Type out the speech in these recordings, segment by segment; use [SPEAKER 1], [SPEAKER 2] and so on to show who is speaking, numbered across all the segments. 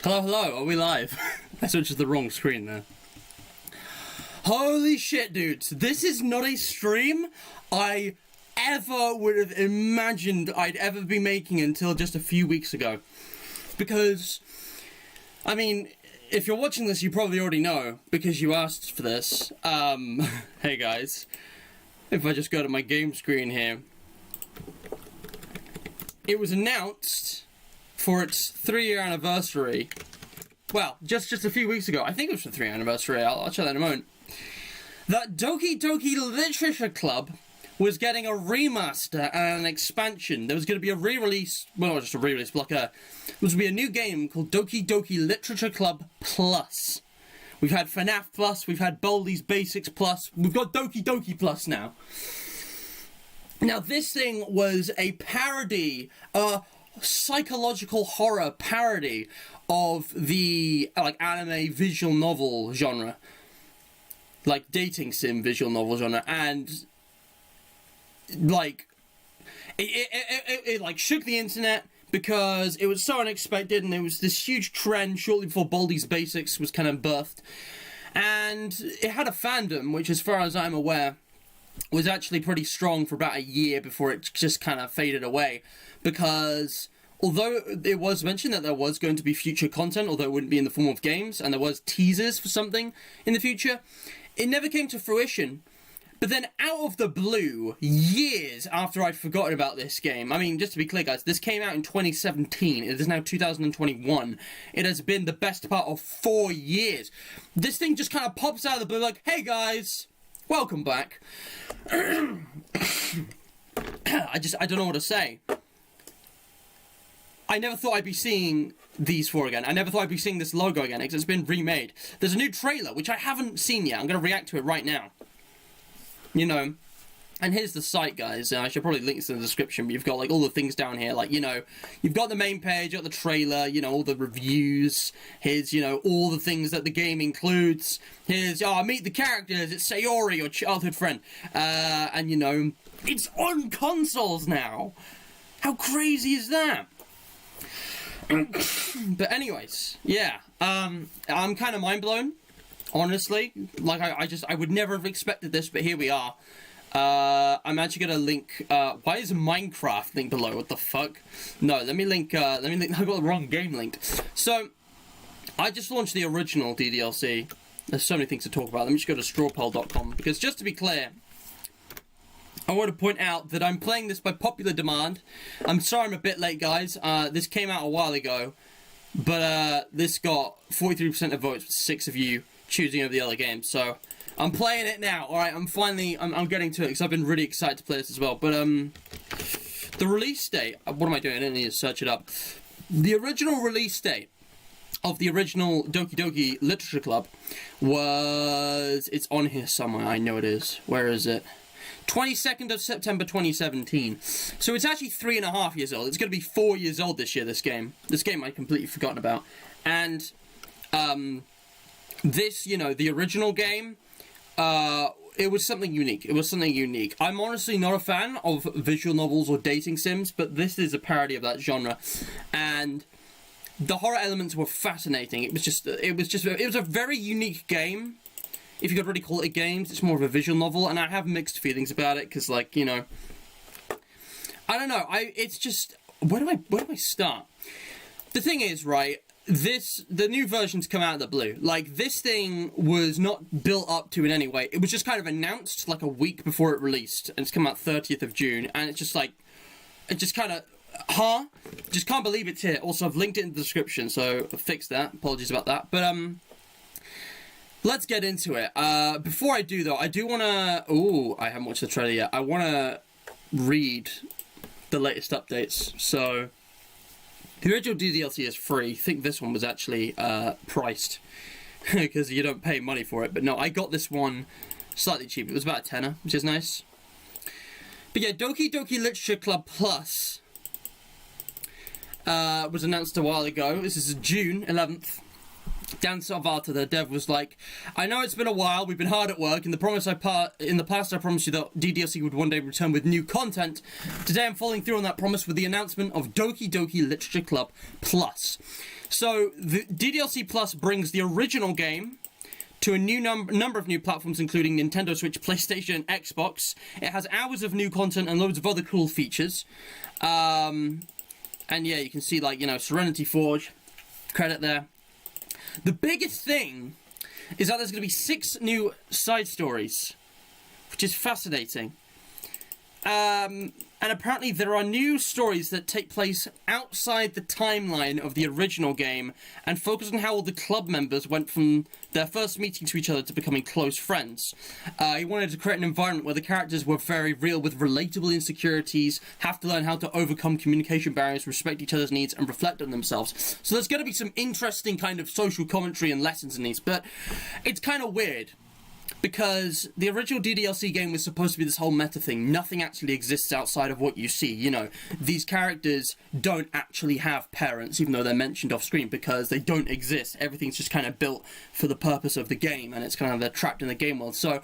[SPEAKER 1] Hello, hello, are we live? I switched to the wrong screen there. Holy shit, dudes. This is not a stream I ever would have imagined I'd ever be making until just a few weeks ago. Because, I mean, if you're watching this, you probably already know, because you asked for this. Hey guys. If I just go to my game screen here. It was announced for its 3-year anniversary. Well, just a few weeks ago. I think it was the 3-year anniversary. I'll check that in a moment. That Doki Doki Literature Club was getting a remaster and an expansion. There was going to be a re-release, well, not just a re-release, but there was going to be a new game called Doki Doki Literature Club Plus. We've had FNAF Plus, we've had Baldi's Basics Plus, we've got Doki Doki Plus now. Now, this thing was a parody, psychological horror parody of the anime visual novel genre, like dating sim visual novel genre, and it shook the internet because it was so unexpected, and it was this huge trend shortly before Baldi's Basics was kind of birthed, and it had a fandom which, as far as I'm aware, was actually pretty strong for about a year before it just kind of faded away, because although it was mentioned that there was going to be future content, although it wouldn't be in the form of games, and there was teasers for something in the future, it never came to fruition. But then out of the blue, years after I'd forgotten about this game, I mean, just to be clear guys, this came out in 2017, it is now 2021, it has been the best part of 4 years. This thing just kind of pops out of the blue like, hey guys, welcome back. I don't know what to say. I never thought I'd be seeing these four again. I never thought I'd be seeing this logo again, because it's been remade. There's a new trailer, which I haven't seen yet. I'm going to react to it right now. You know, and here's the site, guys. I should probably link this in the description, but you've got, all the things down here. You've got the main page, you've got the trailer, all the reviews. Here's, all the things that the game includes. Here's, meet the characters. It's Sayori, your childhood friend. And, it's on consoles now. How crazy is that? But anyways, yeah, I'm kind of mind blown, honestly. I would never have expected this, but here we are. I'm actually gonna link. Why is Minecraft linked below? What the fuck? No, let me link. I got the wrong game linked. So, I just launched the original DDLC. There's so many things to talk about. Let me just go to strawpoll.com, because just to be clear, I want to point out that I'm playing this by popular demand. I'm sorry I'm a bit late, guys. This came out a while ago, but this got 43% of votes, with 6 of you choosing over the other game. So I'm playing it now. All right, I'm getting to it because I've been really excited to play this as well. But the release date. What am I doing? I didn't need to search it up. The original release date of the original Doki Doki Literature Club was. It's on here somewhere. I know it is. Where is it? 22nd of September 2017. So it's actually 3.5 years old. It's going to be 4 years old this year, this game. This game I'd completely forgotten about. And, this, the original game, it was something unique. It was something unique. I'm honestly not a fan of visual novels or dating sims, but this is a parody of that genre. And the horror elements were fascinating. It was a very unique game. If you could really call it a game, it's more of a visual novel, and I have mixed feelings about it, because, I don't know, it's just, where do I start? The thing is, right, the new version's come out of the blue. This thing was not built up to in any way. It was just kind of announced, a week before it released, and it's come out 30th of June, and it's just, it just kind of, just can't believe it's here. Also, I've linked it in the description, so I've fixed that, apologies about that, but, let's get into it. Before I do, though, I do want to... Ooh, I haven't watched the trailer yet. I want to read the latest updates. So, the original DDLC is free. I think this one was actually priced, because you don't pay money for it. But no, I got this one slightly cheap. It was about a tenner, which is nice. But yeah, Doki Doki Literature Club Plus was announced a while ago. This is June 11th. Dan Salvato, the dev, was like, I know it's been a while, we've been hard at work, and in the past I promised you that DDLC would one day return with new content. Today I'm following through on that promise with the announcement of Doki Doki Literature Club Plus. So, the DDLC Plus brings the original game to a new number of new platforms, including Nintendo Switch, PlayStation, and Xbox. It has hours of new content and loads of other cool features. And yeah, you can see, like, you know, Serenity Forge, credit there. The biggest thing is that there's going to be 6 new side stories, which is fascinating. And apparently there are new stories that take place outside the timeline of the original game and focus on how all the club members went from their first meeting to each other to becoming close friends. He wanted to create an environment where the characters were very real with relatable insecurities, have to learn how to overcome communication barriers, respect each other's needs, and reflect on themselves. So there's going to be some interesting kind of social commentary and lessons in these, but it's kind of weird. Because the original DDLC game was supposed to be this whole meta thing. Nothing actually exists outside of what you see. You know, these characters don't actually have parents, even though they're mentioned off screen, because they don't exist. Everything's just kind of built for the purpose of the game, and it's kind of, they're trapped in the game world. So,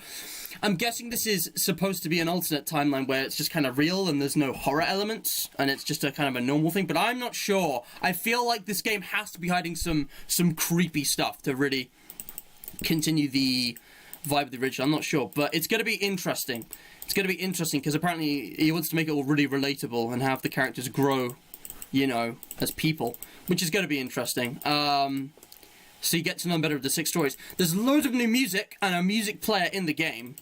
[SPEAKER 1] I'm guessing this is supposed to be an alternate timeline where it's just kind of real and there's no horror elements, and it's just a kind of a normal thing, but I'm not sure. I feel like this game has to be hiding some creepy stuff to really continue the vibe of the original. I'm not sure, but it's going to be interesting. It's going to be interesting because apparently he wants to make it all really relatable and have the characters grow, you know, as people, which is going to be interesting. So you get to know better of the 6 stories. There's loads of new music and a music player in the game,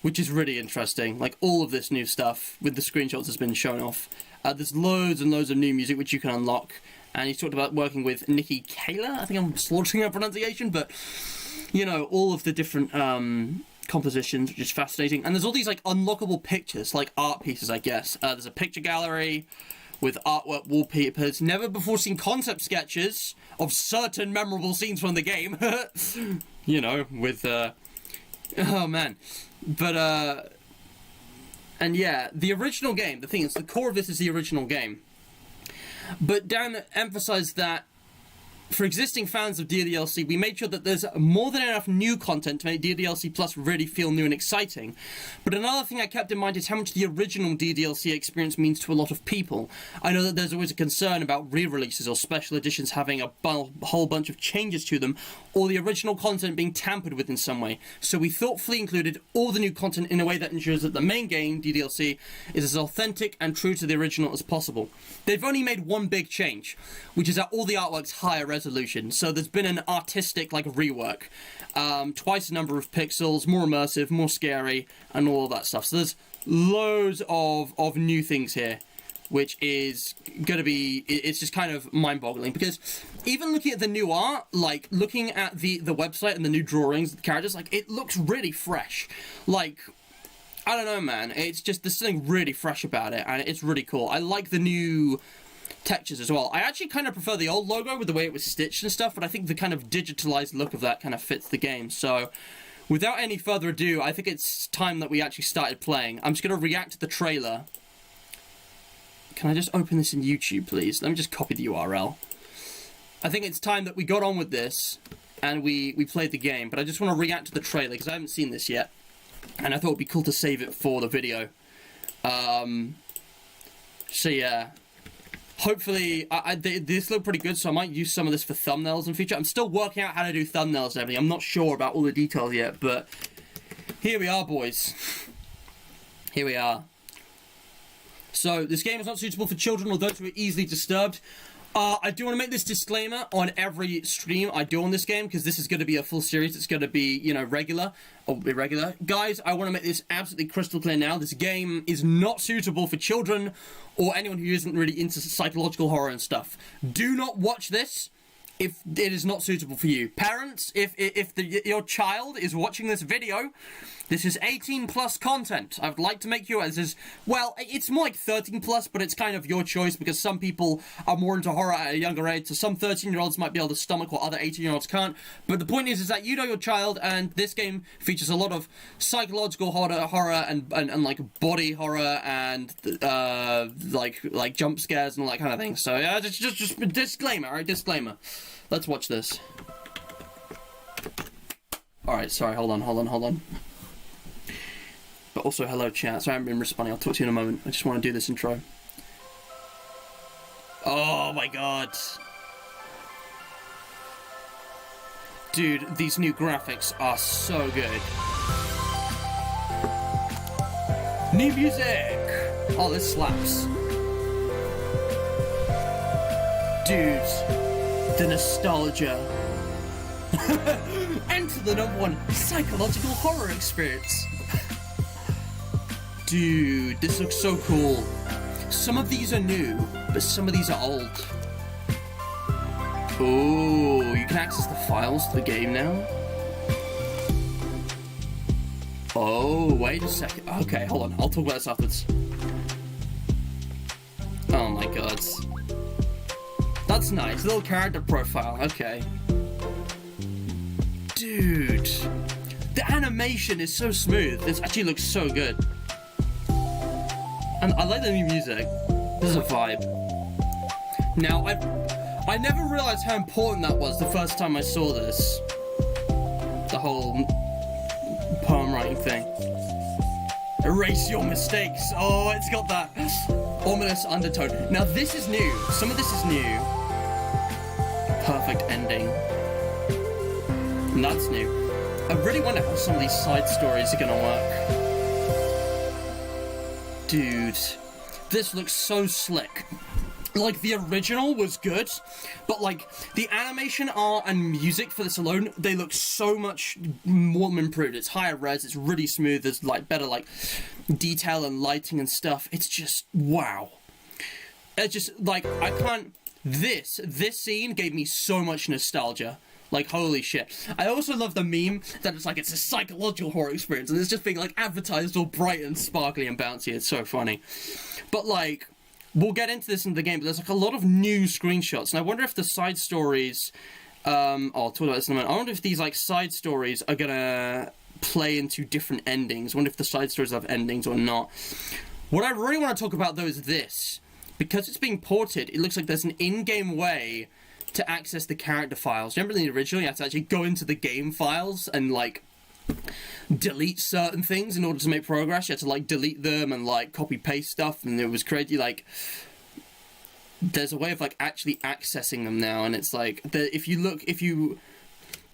[SPEAKER 1] which is really interesting. Like, all of this new stuff with the screenshots has been shown off. There's loads and loads of new music which you can unlock. And he's talked about working with Nikki Kayla. I think I'm slaughtering her pronunciation, but you know, all of the different compositions, which is fascinating. And there's all these, like, unlockable pictures, like art pieces, I guess. There's a picture gallery with artwork wallpapers. Never before seen concept sketches of certain memorable scenes from the game. You know, with, oh, man. But, and yeah, the original game, the thing is, the core of this is the original game. But Dan emphasized that for existing fans of DDLC, we made sure that there's more than enough new content to make DDLC Plus really feel new and exciting. But another thing I kept in mind is how much the original DDLC experience means to a lot of people. I know that there's always a concern about re-releases or special editions having a whole bunch of changes to them, or the original content being tampered with in some way. So we thoughtfully included all the new content in a way that ensures that the main game, DDLC, is as authentic and true to the original as possible. They've only made one big change, which is that all the artwork's higher resolution. So there's been an artistic, like, rework. Twice the number of pixels, more immersive, more scary, and all of that stuff. So there's loads of new things here, which is going to be, it's just kind of mind-boggling. Because even looking at the new art, like, looking at the website and the new drawings, the characters, like, it looks really fresh. Like, I don't know, man. It's just, there's something really fresh about it, and it's really cool. I like the new textures as well. I actually kind of prefer the old logo with the way it was stitched and stuff, but I think the kind of digitalized look of that kind of fits the game. So, without any further ado, I think it's time that we actually started playing. I'm just going to react to the trailer. Can I just open this in YouTube, please? Let me just copy the URL. I think it's time that we got on with this, and we played the game, but I just want to react to the trailer, because I haven't seen this yet, and I thought it'd be cool to save it for the video. So yeah. Hopefully, this looked pretty good, so I might use some of this for thumbnails in future. I'm still working out how to do thumbnails and everything. I'm not sure about all the details yet, but here we are, boys. Here we are. So, this game is not suitable for children or those who are easily disturbed. I do want to make this disclaimer on every stream I do on this game, because this is going to be a full series. It's going to be, you know, regular or irregular. Guys, I want to make this absolutely crystal clear now. This game is not suitable for children or anyone who isn't really into psychological horror and stuff. Do not watch this if it is not suitable for you. Parents, if your child is watching this video, this is 18 plus content. I would like to make you aware. This is, well, it's more like 13 plus, but it's kind of your choice, because some people are more into horror at a younger age, so some 13-year-olds might be able to stomach what other 18-year-olds can't. But the point is that you know your child, and this game features a lot of psychological horror and like body horror and like jump scares and all that kind of thing. So yeah, just disclaimer, alright, disclaimer. Let's watch this. Alright, sorry, hold on. But also, hello chat, so I haven't been responding, I'll talk to you in a moment. I just want to do this intro. Oh my god. Dude, these new graphics are so good. New music! Oh, this slaps. Dude, the nostalgia. Enter the #1 psychological horror experience. Dude, this looks so cool. Some of these are new, but some of these are old. Oh, you can access the files to the game now? Oh, wait a second. Okay, hold on. I'll talk about this afterwards. Oh my god. That's nice. Little character profile. Okay. Dude. The animation is so smooth. This actually looks so good. And I like the new music. This is a vibe. Now, I never realized how important that was the first time I saw this. The whole poem writing thing. Erase your mistakes. Oh, it's got that ominous undertone. Now, this is new. Some of this is new. Perfect ending. And that's new. I really wonder how some of these side stories are gonna work. Dude, this looks so slick. Like, the original was good, but, like, the animation, art, and music for this alone, they look so much more improved. It's higher res, it's really smooth, there's, like, better, like, detail and lighting and stuff. It's just, wow. It's just, like, I can't... This scene gave me so much nostalgia. Like, holy shit. I also love the meme that it's like, it's a psychological horror experience, and it's just being, like, advertised all bright and sparkly and bouncy. It's so funny. But, like, we'll get into this in the game, but there's, like, a lot of new screenshots, and I wonder if the side stories, I'll talk about this in a minute. I wonder if these, like, side stories are gonna play into different endings. I wonder if the side stories have endings or not. What I really want to talk about, though, is this. Because it's being ported, it looks like there's an in-game way to access the character files. Remember in the original, you had to actually go into the game files and, like, delete certain things in order to make progress. You had to, like, delete them and, like, copy-paste stuff, and it was crazy, like... There's a way of, like, actually accessing them now, and it's like... The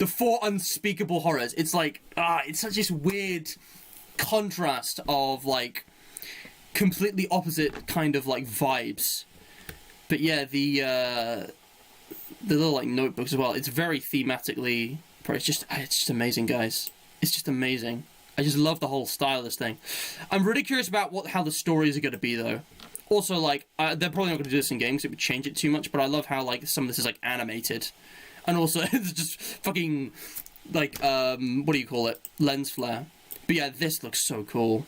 [SPEAKER 1] 4 unspeakable horrors, it's like... it's such this weird contrast of, like... completely opposite kind of, like, vibes. But yeah, the little, like, notebooks as well, it's very thematically... It's just amazing, guys. It's just amazing. I just love the whole style of this thing. I'm really curious about how the stories are going to be, though. Also, like, they're probably not going to do this in games, it would change it too much, but I love how, like, some of this is, like, animated. And also, it's just fucking, like, what do you call it? Lens flare. But yeah, this looks so cool.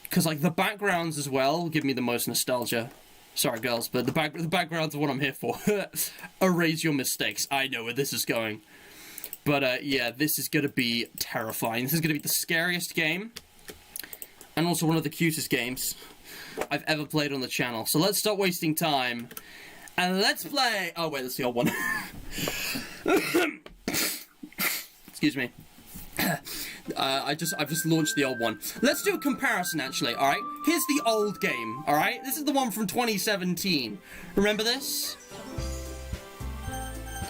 [SPEAKER 1] Because, like, the backgrounds as well give me the most nostalgia. Sorry, girls, but the backgrounds are what I'm here for. Erase your mistakes. I know where this is going. But, yeah, this is going to be terrifying. This is going to be the scariest game. And also one of the cutest games I've ever played on the channel. So let's stop wasting time. And let's play... Oh, wait, that's the old one. Excuse me. I've just launched the old one. Let's do a comparison, actually, alright? Here's the old game, alright? This is the one from 2017. Remember this?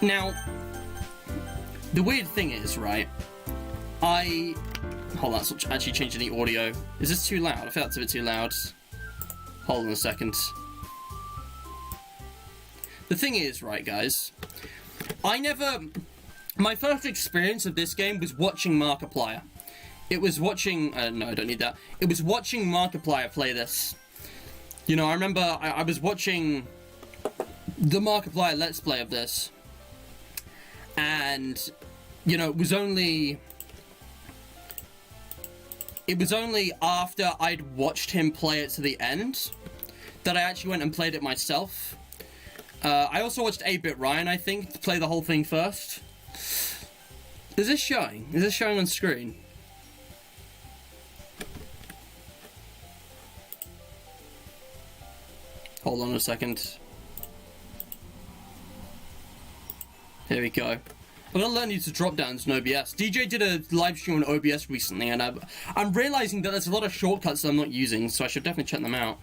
[SPEAKER 1] Now, the weird thing is, right, hold on, that's actually changing the audio. Is this too loud? I feel that's a bit too loud. Hold on a second. The thing is, right, guys, my first experience of this game was watching Markiplier. It was watching... no, I don't need that. It was watching Markiplier play this. You know, I remember I was watching the Markiplier Let's Play of this. And, you know, it was only after I'd watched him play it to the end that I actually went and played it myself. I also watched 8-Bit Ryan, I think, to play the whole thing first. Is this showing? Is this showing on screen? Hold on a second. Here we go. I'm gonna learn these drop downs in OBS. DJ did a live stream on OBS recently, and I'm realizing that there's a lot of shortcuts that I'm not using, so I should definitely check them out.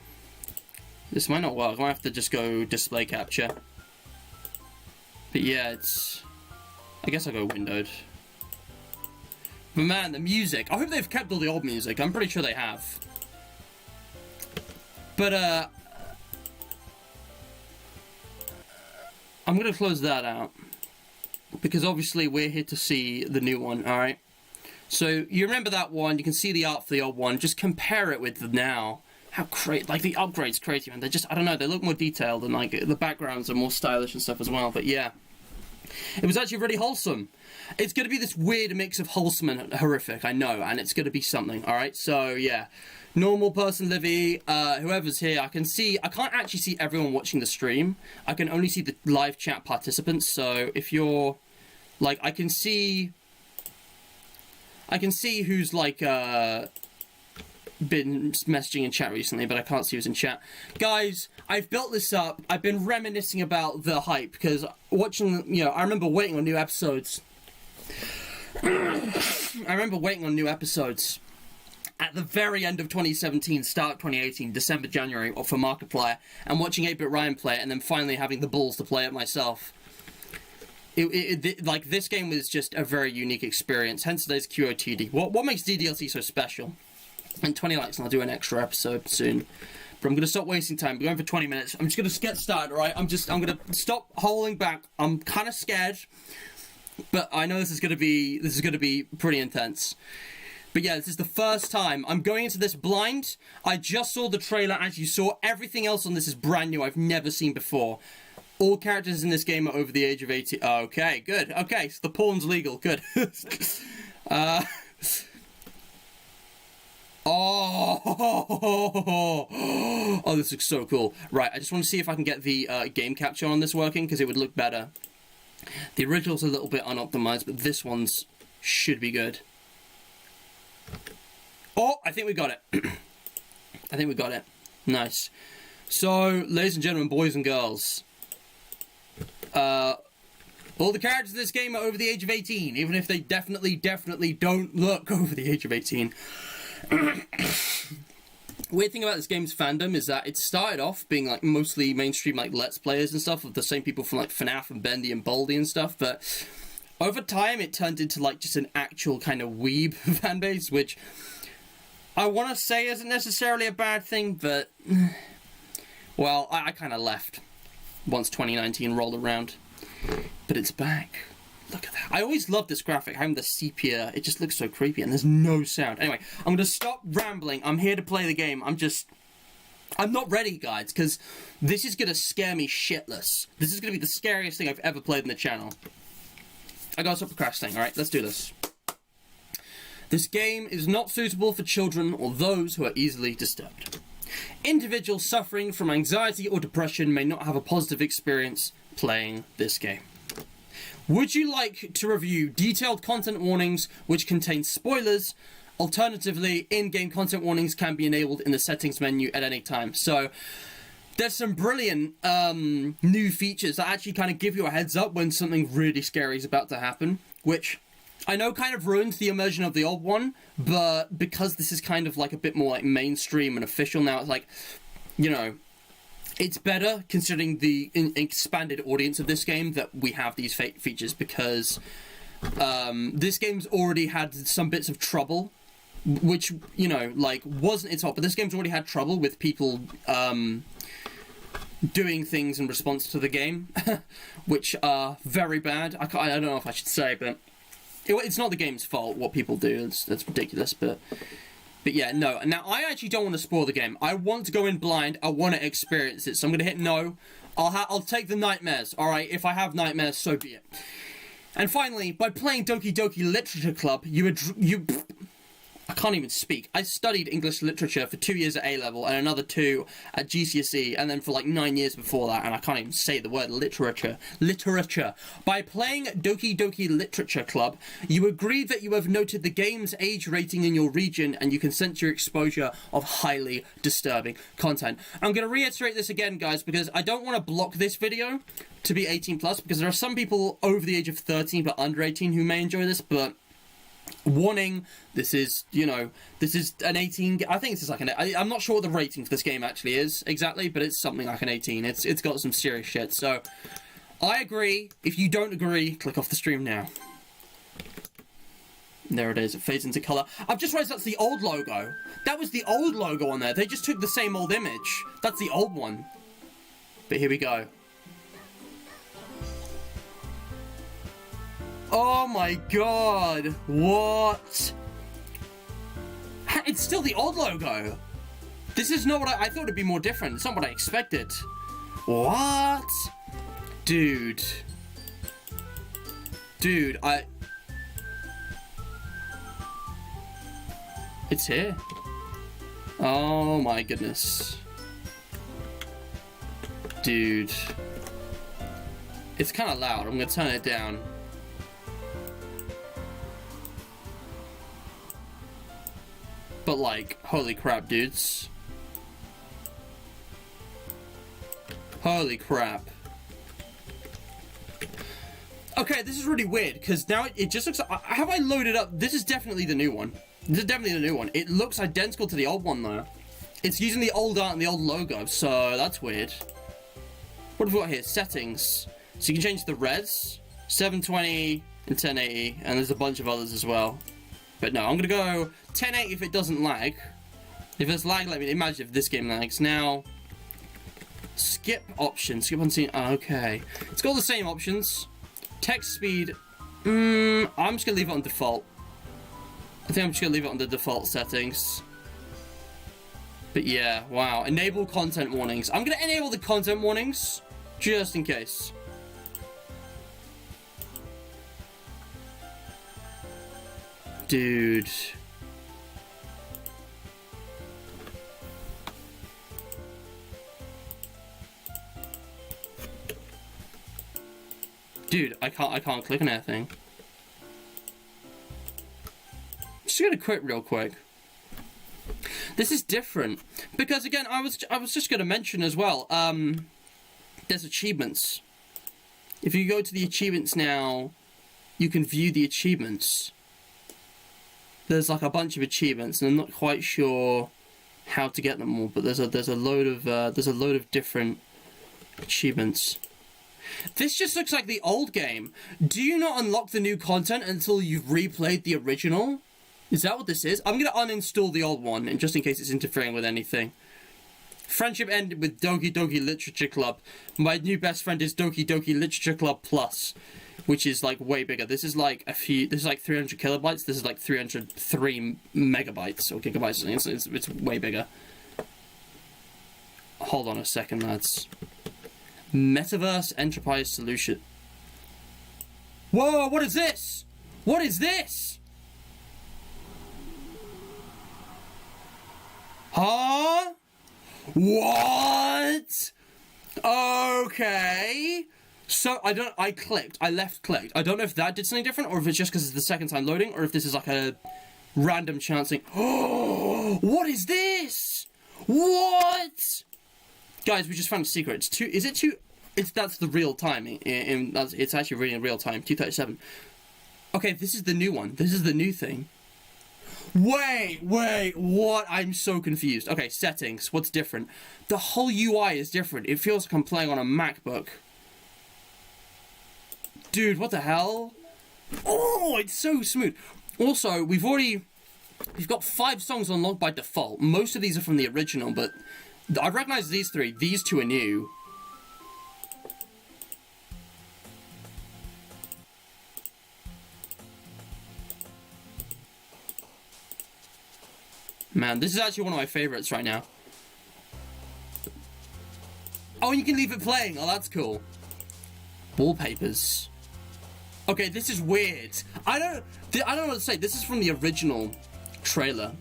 [SPEAKER 1] This might not work. I might have to just go display capture. But yeah, it's... I guess I'll go windowed. But man, the music. I hope they've kept all the old music. I'm pretty sure they have. But, I'm gonna close that out. Because obviously we're here to see the new one, alright? So, you remember that one, you can see the art for the old one, just compare it with the now. How great, like the upgrade's crazy, man. They're just, I don't know, they look more detailed and like the backgrounds are more stylish and stuff as well, but yeah. It was actually really wholesome. It's gonna be this weird mix of wholesome and horrific, I know, and it's gonna be something, alright? So, yeah. Normal person, Livy, whoever's here, I can't actually see everyone watching the stream. I can only see the live chat participants, so if you're, like, I can see who's, like, been messaging in chat recently, but I can't see who's in chat. Guys, I've built this up, I've been reminiscing about the hype, because watching, you know, I remember waiting on new episodes. At the very end of 2017, start 2018, December, January, for Markiplier, and watching 8-Bit Ryan play it, and then finally having the balls to play it myself. Like, this game was just a very unique experience, hence today's QOTD. What makes DDLC so special? And 20 likes, and I'll do an extra episode soon. But I'm going to stop wasting time. We're going for 20 minutes. I'm just going to get started, alright? I'm going to stop holding back. I'm kind of scared, but I know this is going to be pretty intense. But yeah, this is the first time. I'm going into this blind. I just saw the trailer, as you saw. Everything else on this is brand new. I've never seen before. All characters in this game are over the age of 18. Okay, good. Okay, so the porn's legal. Good. Oh, this looks so cool. Right, I just want to see if I can get the game capture on this working, because it would look better. The original's a little bit unoptimized, but this one's should be good. Oh, I think we got it. I think we got it. Nice. So, ladies and gentlemen, boys and girls, all the characters in this game are over the age of 18, even if they definitely don't look over the age of 18. Weird thing about this game's fandom is that it started off being like mostly mainstream like Let's Players and stuff, of the same people from like FNAF and Bendy and Baldi and stuff, but over time it turned into like just an actual kind of weeb fanbase, which I want to say isn't necessarily a bad thing, but well, I kind of left once 2019 rolled around, but it's back. Look at that. I always loved this graphic, having the sepia. It just looks so creepy, and there's no sound. Anyway, I'm going to stop rambling. I'm here to play the game. I'm not ready, guys, because this is going to scare me shitless. This is going to be the scariest thing I've ever played in the channel. I gotta stop procrastinating, alright? Let's do this. This game is not suitable for children or those who are easily disturbed. Individuals suffering from anxiety or depression may not have a positive experience playing this game. Would you like to review detailed content warnings which contain spoilers? Alternatively, in-game content warnings can be enabled in the settings menu at any time. So, there's some brilliant new features that actually kind of give you a heads up when something really scary is about to happen, which I know kind of ruins the immersion of the old one, but because this is kind of like a bit more like mainstream and official now, it's like, you know, it's better considering the expanded audience of this game that we have these features, because this game's already had some bits of trouble, which, you know, like, wasn't its fault, but this game's already had trouble with people doing things in response to the game, which are very bad. I don't know if I should say, but it's not the game's fault what people do. That's ridiculous, but yeah, no. Now, I actually don't want to spoil the game. I want to go in blind. I want to experience it, so I'm going to hit no. I'll take the nightmares, alright? If I have nightmares, so be it. And finally, by playing Doki Doki Literature Club, I can't even speak. I studied English literature for 2 years at A-level and another 2 at GCSE, and then for like 9 years before that, and I can't even say the word literature. Literature. By playing Doki Doki Literature Club, you agree that you have noted the game's age rating in your region, and you consent to your exposure of highly disturbing content. I'm going to reiterate this again, guys, because I don't want to block this video to be 18 plus, because there are some people over the age of 13 but under 18 who may enjoy this, but warning, this is, you know, this is an 18, I think this is like an, I'm not sure what the rating for this game actually is exactly, but it's something like an 18, it's got some serious shit, so, I agree. If you don't agree, click off the stream now. There it is, it fades into colour. I've just realised that's the old logo. That was the old logo on there, they just took the same old image. That's the old one. But here we go. Oh my god, what? It's still the old logo. This is not what I thought it'd be more different. It's not what I expected. What? Dude. Dude, it's here. Oh my goodness. Dude. It's kind of loud. I'm gonna turn it down. But like, holy crap, dudes. Holy crap. Okay, this is really weird, because now it just looks like, have I loaded up? This is definitely the new one. This is definitely the new one. It looks identical to the old one, though. It's using the old art and the old logo, so that's weird. What have we got here? Settings. So you can change the res, 720 and 1080, and there's a bunch of others as well. But no, I'm gonna go 1080 if it doesn't lag. If there's lag, let me imagine if this game lags. Now, skip options. Skip on scene. Okay. It's got all the same options. Text speed. I'm just gonna leave it on default. I think I'm just gonna leave it on the default settings. But yeah, wow. Enable content warnings. I'm gonna enable the content warnings just in case. Dude. Dude, I can't click on anything. Just gonna quit real quick. This is different because again, I was just gonna mention as well. There's achievements. If you go to the achievements now, you can view the achievements. There's like a bunch of achievements, and I'm not quite sure how to get them all. But there's a load of different achievements. This just looks like the old game. Do you not unlock the new content until you've replayed the original? Is that what this is? I'm gonna uninstall the old one, and just in case it's interfering with anything. Friendship ended with Doki Doki Literature Club. My new best friend is Doki Doki Literature Club Plus, which is like way bigger. This is like this is like 300 kilobytes. This is like 303 megabytes or gigabytes. It's way bigger. Hold on a second, lads. Metaverse Enterprise Solution. Whoa, what is this? What is this? Huh? What? Okay. So, I left clicked. I don't know if that did something different, or if it's just because it's the second time loading, or if this is like a random chancing. Oh, what is this? What? Guys, we just found a secret. That's the real time. It's actually really in real time. 2:37. Okay, this is the new one. This is the new thing. Wait, what? I'm so confused. Okay, settings. What's different? The whole UI is different. It feels like I'm playing on a MacBook. Dude, what the hell? Oh, it's so smooth. Also, we've got 5 songs unlocked by default. Most of these are from the original, but I recognize these 3. These 2 are new. Man, this is actually one of my favorites right now. Oh, and you can leave it playing. Oh, that's cool. Wallpapers. Okay, this is weird. I don't know what to say. This is from the original. trailer,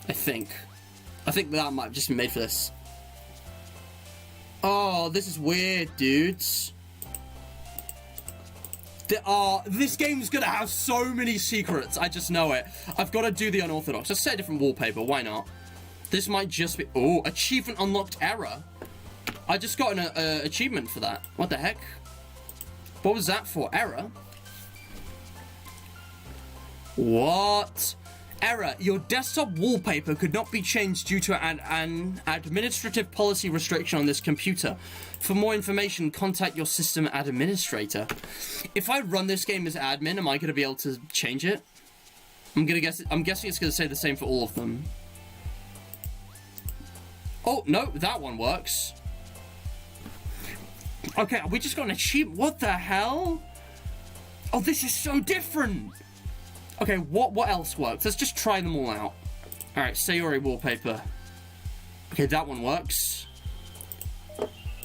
[SPEAKER 1] I think. I think that might have just been made for this. Oh, this is weird, dudes. This game's gonna have so many secrets, I just know it. I've got to do the unorthodox. Let's set a different wallpaper, why not? This might just be... Oh, achievement unlocked error. I just got an achievement for that. What the heck? What was that for? Error? What? Error. Your desktop wallpaper could not be changed due to an administrative policy restriction on this computer. For more information, contact your system administrator. If I run this game as admin, am I going to be able to change it? I'm guessing it's going to say the same for all of them. Oh, no, that one works. Okay, we just got an achievement. What the hell? Oh, this is so different. Okay, what else works? Let's just try them all out. Alright, Sayori wallpaper. Okay, that one works.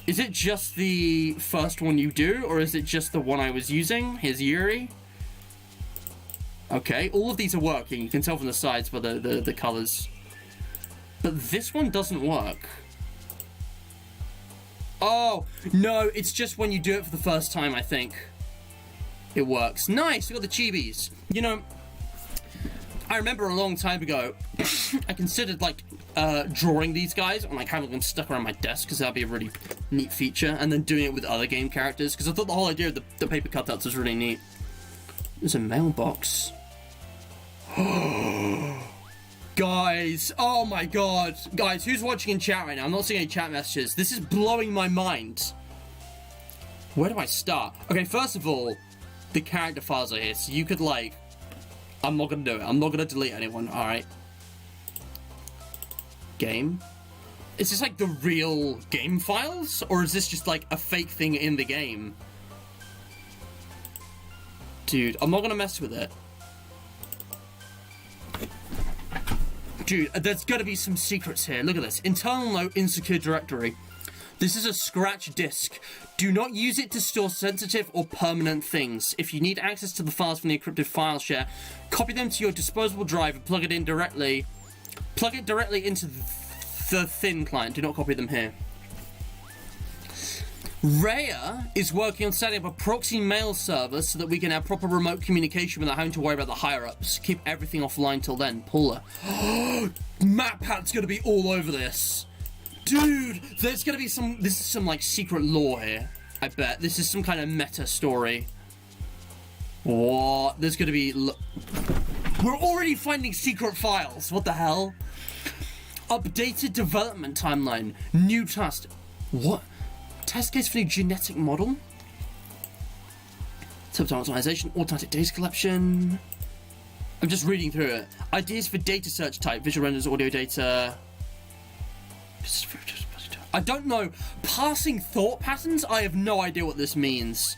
[SPEAKER 1] Is it just the first one you do, or is it just the one I was using? Here's Yuri. Okay, all of these are working. You can tell from the sides by the colors. But this one doesn't work. Oh, no, it's just when you do it for the first time, I think. It works. Nice, we got the chibis. You know, I remember a long time ago, I considered, like, drawing these guys and, like, having them stuck around my desk, because that'd be a really neat feature, and then doing it with other game characters, because I thought the whole idea of the paper cutouts was really neat. There's a mailbox. Guys, oh my god. Guys, who's watching in chat right now? I'm not seeing any chat messages. This is blowing my mind. Where do I start? Okay, first of all, the character files are here, so you could, like... I'm not gonna do it. I'm not gonna delete anyone, alright? Game? Is this, like, the real game files? Or is this just, like, a fake thing in the game? Dude, I'm not gonna mess with it. Dude, there's gotta be some secrets here. Look at this. Internal note, insecure directory. This is a scratch disk. Do not use it to store sensitive or permanent things. If you need access to the files from the encrypted file share, copy them to your disposable drive and plug it in directly. Plug it directly into the thin client. Do not copy them here. Rhea is working on setting up a proxy mail server so that we can have proper remote communication without having to worry about the higher-ups. Keep everything offline till then. Paula. MatPat's gonna be all over this. Dude, there's gonna be some... This is some, like, secret lore here. I bet. This is some kind of meta story. What? There's gonna be... We're already finding secret files. What the hell? Updated development timeline. New task. What? Test case for new genetic model. Subtype optimization. Automatic data collection. I'm just reading through it. Ideas for data search type. Visual renders, audio data. I don't know. Passing thought patterns? I have no idea what this means.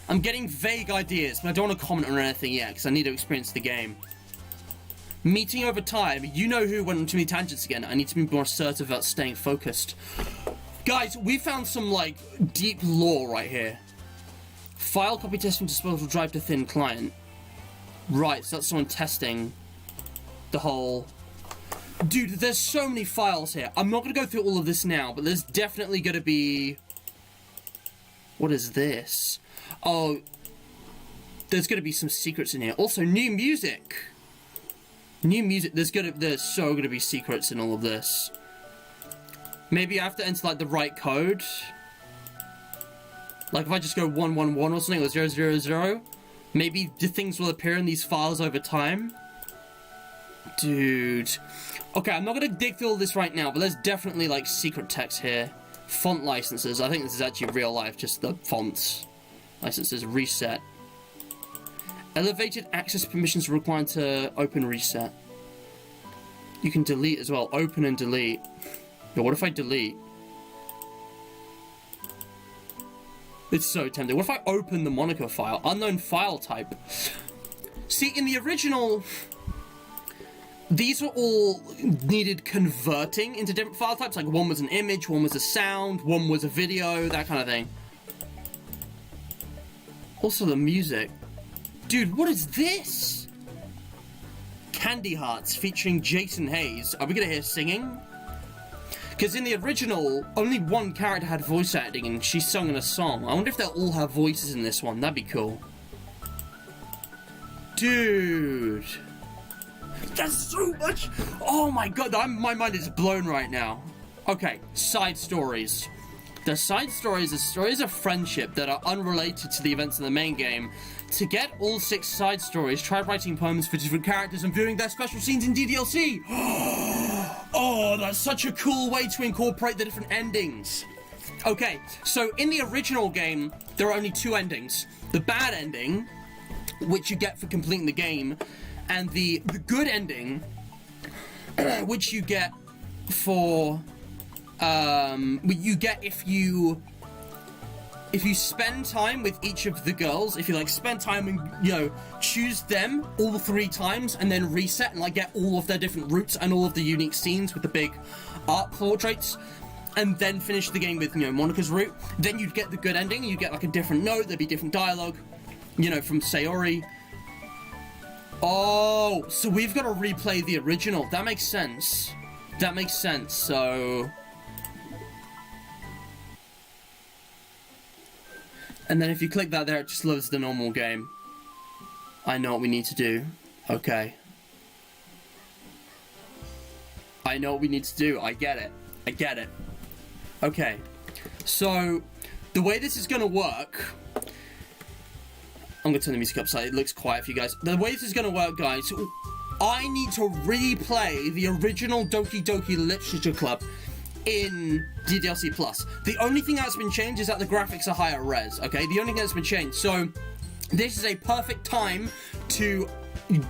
[SPEAKER 1] I'm getting vague ideas, but I don't want to comment on anything yet, because I need to experience the game. Meeting over time. You know who went on too many tangents again. I need to be more assertive about staying focused. Guys, we found some, like, deep lore right here. File copy testing disposable drive to thin client. Right, so that's someone testing the whole... Dude, there's so many files here. I'm not going to go through all of this now, but there's definitely going to be... What is this? Oh, there's going to be some secrets in here. Also, new music. New music. There's so going to be secrets in all of this. Maybe I have to enter, like, the right code. Like, if I just go 111 or something, or 000, maybe the things will appear in these files over time. Dude. Okay, I'm not going to dig through all this right now, but there's definitely, like, secret text here. Font licenses. I think this is actually real life, just the fonts. Licenses. Reset. Elevated access permissions required to open reset. You can delete as well. Open and delete. But what if I delete? It's so tempting. What if I open the Monaco file? Unknown file type. See, in the original... These were all needed converting into different file types. Like, one was an image, one was a sound, one was a video, that kind of thing. Also, the music. Dude, what is this? Candy Hearts featuring Jason Hayes. Are we gonna hear singing? Because in the original, only one character had voice acting and she sung in a song. I wonder if they'll all have voices in this one. That'd be cool. Dude. That's so much. Oh my god, my mind is blown right now. Okay, side stories. The side stories are stories of friendship that are unrelated to the events in the main game. To get all 6 side stories, try writing poems for different characters and viewing their special scenes in DDLC. Oh, that's such a cool way to incorporate the different endings. Okay, so in the original game, there are only 2 endings. The bad ending, which you get for completing the game, and the good ending, which you get for, you get if you spend time with each of the girls, if you like spend time and, you know, choose them all 3 times and then reset and like get all of their different routes and all of the unique scenes with the big art portraits, and then finish the game with, you know, Monika's route, then you'd get the good ending. You'd get like a different note, there'd be different dialogue, you know, from Sayori. Oh, so we've got to replay the original. That makes sense. That makes sense, so... And then if you click that there, it just loads the normal game. I know what we need to do. Okay. I know what we need to do. I get it. I get it. Okay. So, the way this is going to work... I'm going to turn the music up so it looks quiet for you guys. The way this is going to work, guys, I need to replay the original Doki Doki Literature Club in DDLC Plus. The only thing that's been changed is that the graphics are higher res, okay? The only thing that's been changed. So, this is a perfect time to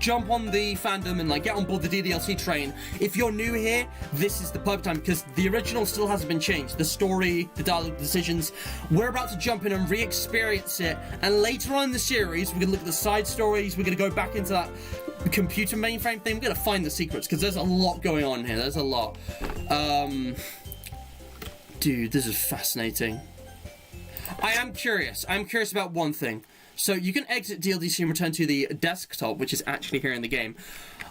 [SPEAKER 1] jump on the fandom and like get on board the DDLC train. If you're new here, this is the perfect time because the original still hasn't been changed. The story, the dialogue, decisions. We're about to jump in and re-experience it, and later on in the series, we're gonna look at the side stories. We're gonna go back into that computer mainframe thing. We're gonna find the secrets because there's a lot going on here. There's a lot. Dude, this is fascinating. I am curious. I'm curious about one thing. So you can exit DLDC and return to the desktop, which is actually here in the game.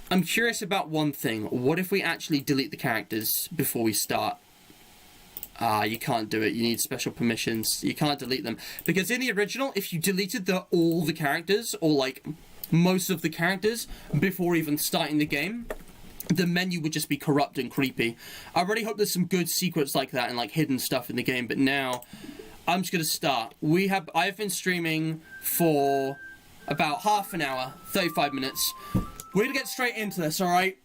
[SPEAKER 1] I'm curious about one thing. What if we actually delete the characters before we start? You can't do it. You need special permissions. You can't delete them. Because in the original, if you deleted all the characters, or like most of the characters, before even starting the game, the menu would just be corrupt and creepy. I really hope there's some good secrets like that and like hidden stuff in the game, but now... I'm just going to start. I've been streaming for about half an hour, 35 minutes. We're going to get straight into this, alright?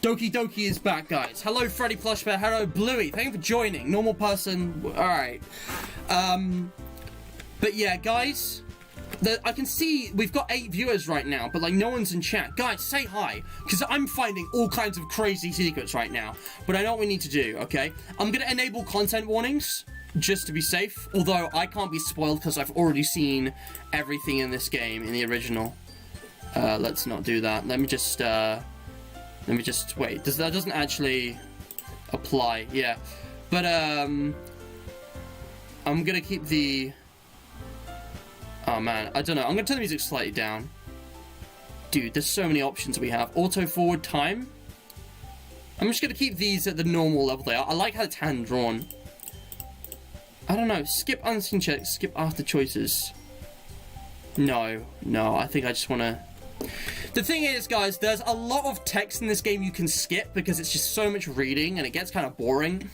[SPEAKER 1] Doki Doki is back, guys. Hello, Freddy Plushbear. Hello, Bluey. Thank you for joining. Normal person. Alright. But yeah, guys, I can see we've got 8 viewers right now, but like no one's in chat. Guys, say hi, because I'm finding all kinds of crazy secrets right now. But I know what we need to do, okay? I'm going to enable content warnings, just to be safe, although I can't be spoiled because I've already seen everything in this game in the original. Let's not do that. Let me just wait. That doesn't actually apply. Yeah, but I'm gonna keep the. Oh man, I don't know. I'm gonna turn the music slightly down. Dude, there's so many options we have. Auto forward time. I'm just gonna keep these at the normal level they are. I like how it's hand drawn. I don't know, skip unseen checks, skip after choices. No, I think I just want to... The thing is, guys, there's a lot of text in this game you can skip because it's just so much reading and it gets kind of boring.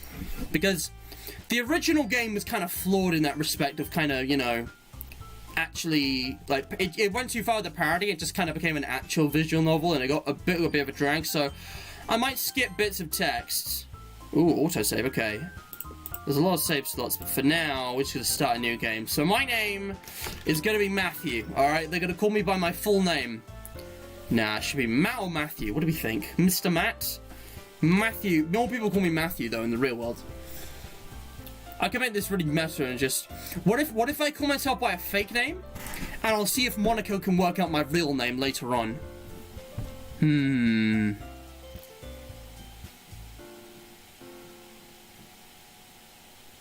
[SPEAKER 1] Because the original game was kind of flawed in that respect of kind of, you know, actually, like, it went too far with the parody. It just kind of became an actual visual novel and it got a bit of a drag. So I might skip bits of text. Ooh, autosave, okay. There's a lot of save slots, but for now, we're just going to start a new game. So my name is going to be Matthew, alright? They're going to call me by my full name. Nah, it should be Matt or Matthew. What do we think? Mr. Matt? Matthew. More people call me Matthew, though, in the real world. I can make this really meta and just... What if I call myself by a fake name? And I'll see if Monaco can work out my real name later on.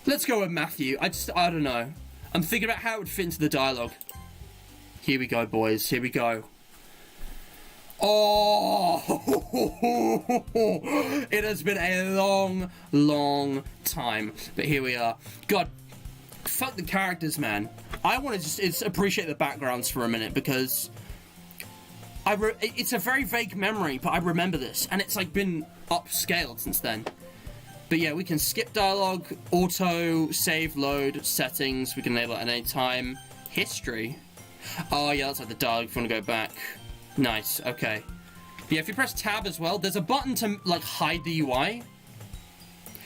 [SPEAKER 1] Let's go with Matthew. I don't know. I'm thinking about how it would fit into the dialogue. Here we go, boys. Here we go. Oh, it has been a long, long time, but here we are. God, fuck the characters, man. I want to just appreciate the backgrounds for a minute, because it's a very vague memory, but I remember this, and it's like been upscaled since then. But yeah, we can skip dialogue, auto, save, load, settings, we can enable it at any time. History. Oh yeah, that's like the dialogue if you want to go back. Nice, okay. But yeah, if you press tab as well, there's a button to, like, hide the UI.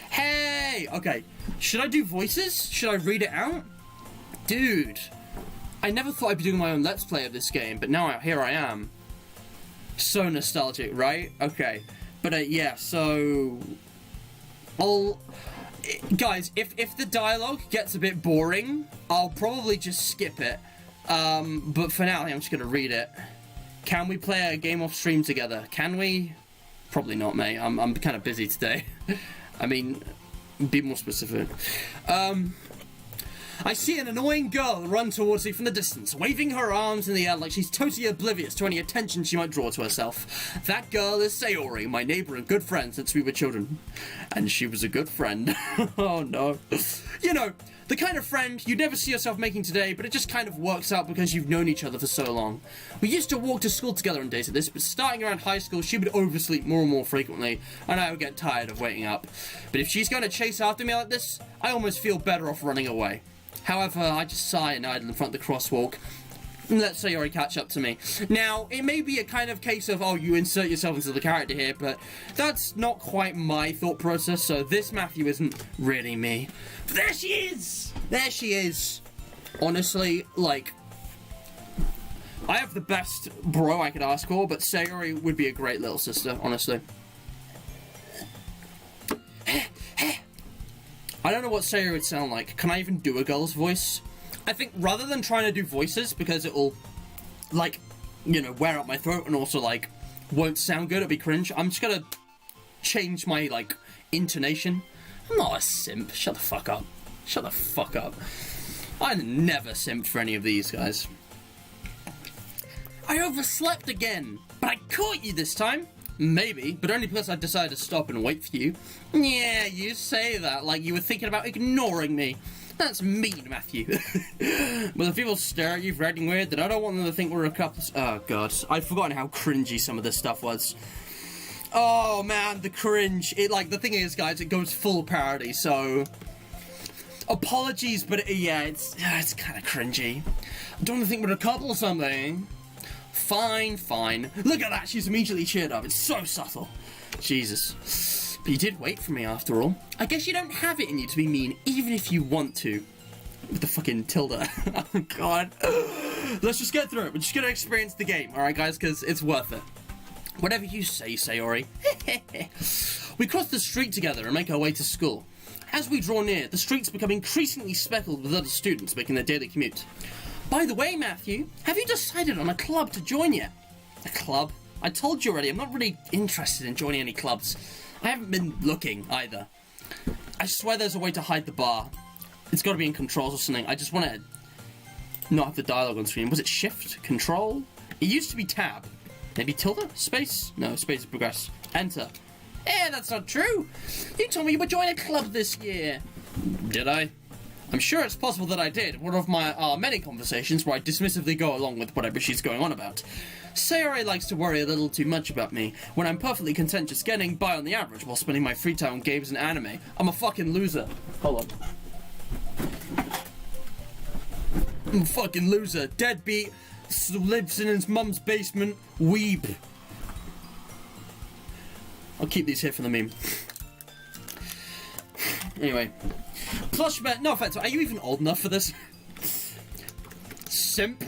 [SPEAKER 1] Hey! Okay, should I do voices? Should I read it out? Dude, I never thought I'd be doing my own Let's Play of this game, but now here I am. So nostalgic, right? Okay, but yeah, so... Guys, if the dialogue gets a bit boring, I'll probably just skip it. But for now, I'm just gonna read it. Can we play a game off stream together? Can we? Probably not, mate. I'm kind of busy today. I mean, be more specific. I see an annoying girl run towards me from the distance, waving her arms in the air like she's totally oblivious to any attention she might draw to herself. That girl is Sayori, my neighbor and good friend since we were children. And she was a good friend. Oh no. You know, the kind of friend you'd never see yourself making today, but it just kind of works out because you've known each other for so long. We used to walk to school together on days like this, but starting around high school, she would oversleep more and more frequently, and I would get tired of waiting up. But if she's going to chase after me like this, I almost feel better off running away. However, I just sigh and idle in front of the crosswalk. Let's say you already catch up to me. Now, it may be a kind of case of, oh, you insert yourself into the character here, but that's not quite my thought process, so this Matthew isn't really me. There she is! There she is! Honestly, like, I have the best bro I could ask for, but Sayori would be a great little sister, honestly. I don't know what Sayori would sound like. Can I even do a girl's voice? I think rather than trying to do voices, because it'll, like, you know, wear out my throat and also, like, won't sound good, it'll be cringe, I'm just gonna change my, like, intonation. I'm not a simp. Shut the fuck up. Shut the fuck up. I never simped for any of these guys. I overslept again, but I caught you this time. Maybe, but only because I decided to stop and wait for you. Yeah, you say that like you were thinking about ignoring me. That's mean, Matthew. But if people stare at you for acting weird, then I don't want them to think we're a couple. Oh, God. I've forgotten how cringy some of this stuff was. Oh, man, the cringe. The thing is, guys, it goes full parody, so... Apologies, but yeah, it's kind of cringy. I don't want to think we're a couple or something. Fine, fine. Look at that, she's immediately cheered up. It's so subtle. Jesus. But you did wait for me after all. I guess you don't have it in you to be mean, even if you want to. With the fucking tilde. Oh, God. Let's just get through it. We're just gonna experience the game, alright, guys? Because it's worth it. Whatever you say, Sayori. We cross the street together and make our way to school. As we draw near, the streets become increasingly speckled with other students making their daily commute. By the way, Matthew, have you decided on a club to join yet? A club? I told you already, I'm not really interested in joining any clubs. I haven't been looking, either. I swear there's a way to hide the bar. It's got to be in controls or something. I just want to not have the dialogue on screen. Was it shift? Control? It used to be tab. Maybe tilde? Space? No, space is progress. Enter. That's not true. You told me you would join a club this year. Did I? I'm sure it's possible that I did. One of my many conversations where I dismissively go along with whatever she's going on about. Sayori likes to worry a little too much about me, when I'm perfectly content just getting by on the average while spending my free time on games and anime. I'm a fucking loser. Hold on. I'm a fucking loser. Deadbeat. Lives in his mum's basement. Weep. I'll keep these here for the meme. Anyway. Plush man, no offense, are you even old enough for this? Simp?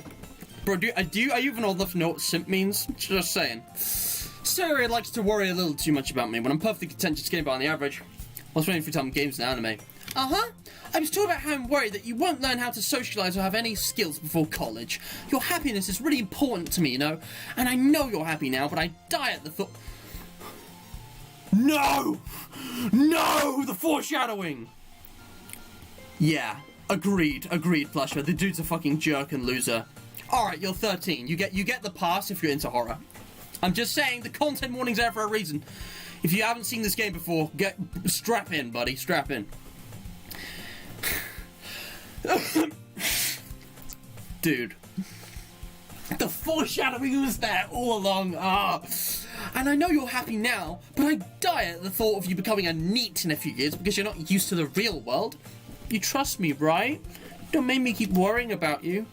[SPEAKER 1] Bro, are you even old enough to know what simp means? Just saying. Sayori likes to worry a little too much about me when I'm perfectly content just getting by on the average. While spending free time on games and anime. Uh-huh. I was talking about how I'm worried that you won't learn how to socialise or have any skills before college. Your happiness is really important to me, you know? And I know you're happy now, but I die at the thought... No! No! The foreshadowing! Yeah, agreed, Plushman. The dude's a fucking jerk and loser. Alright, you're 13. You get the pass if you're into horror. I'm just saying, the content warning's there for a reason. If you haven't seen this game before, strap in, buddy, strap in. Dude. The foreshadowing was there all along. And I know you're happy now, but I die at the thought of you becoming a NEET in a few years because you're not used to the real world. You trust me, right? Don't make me keep worrying about you.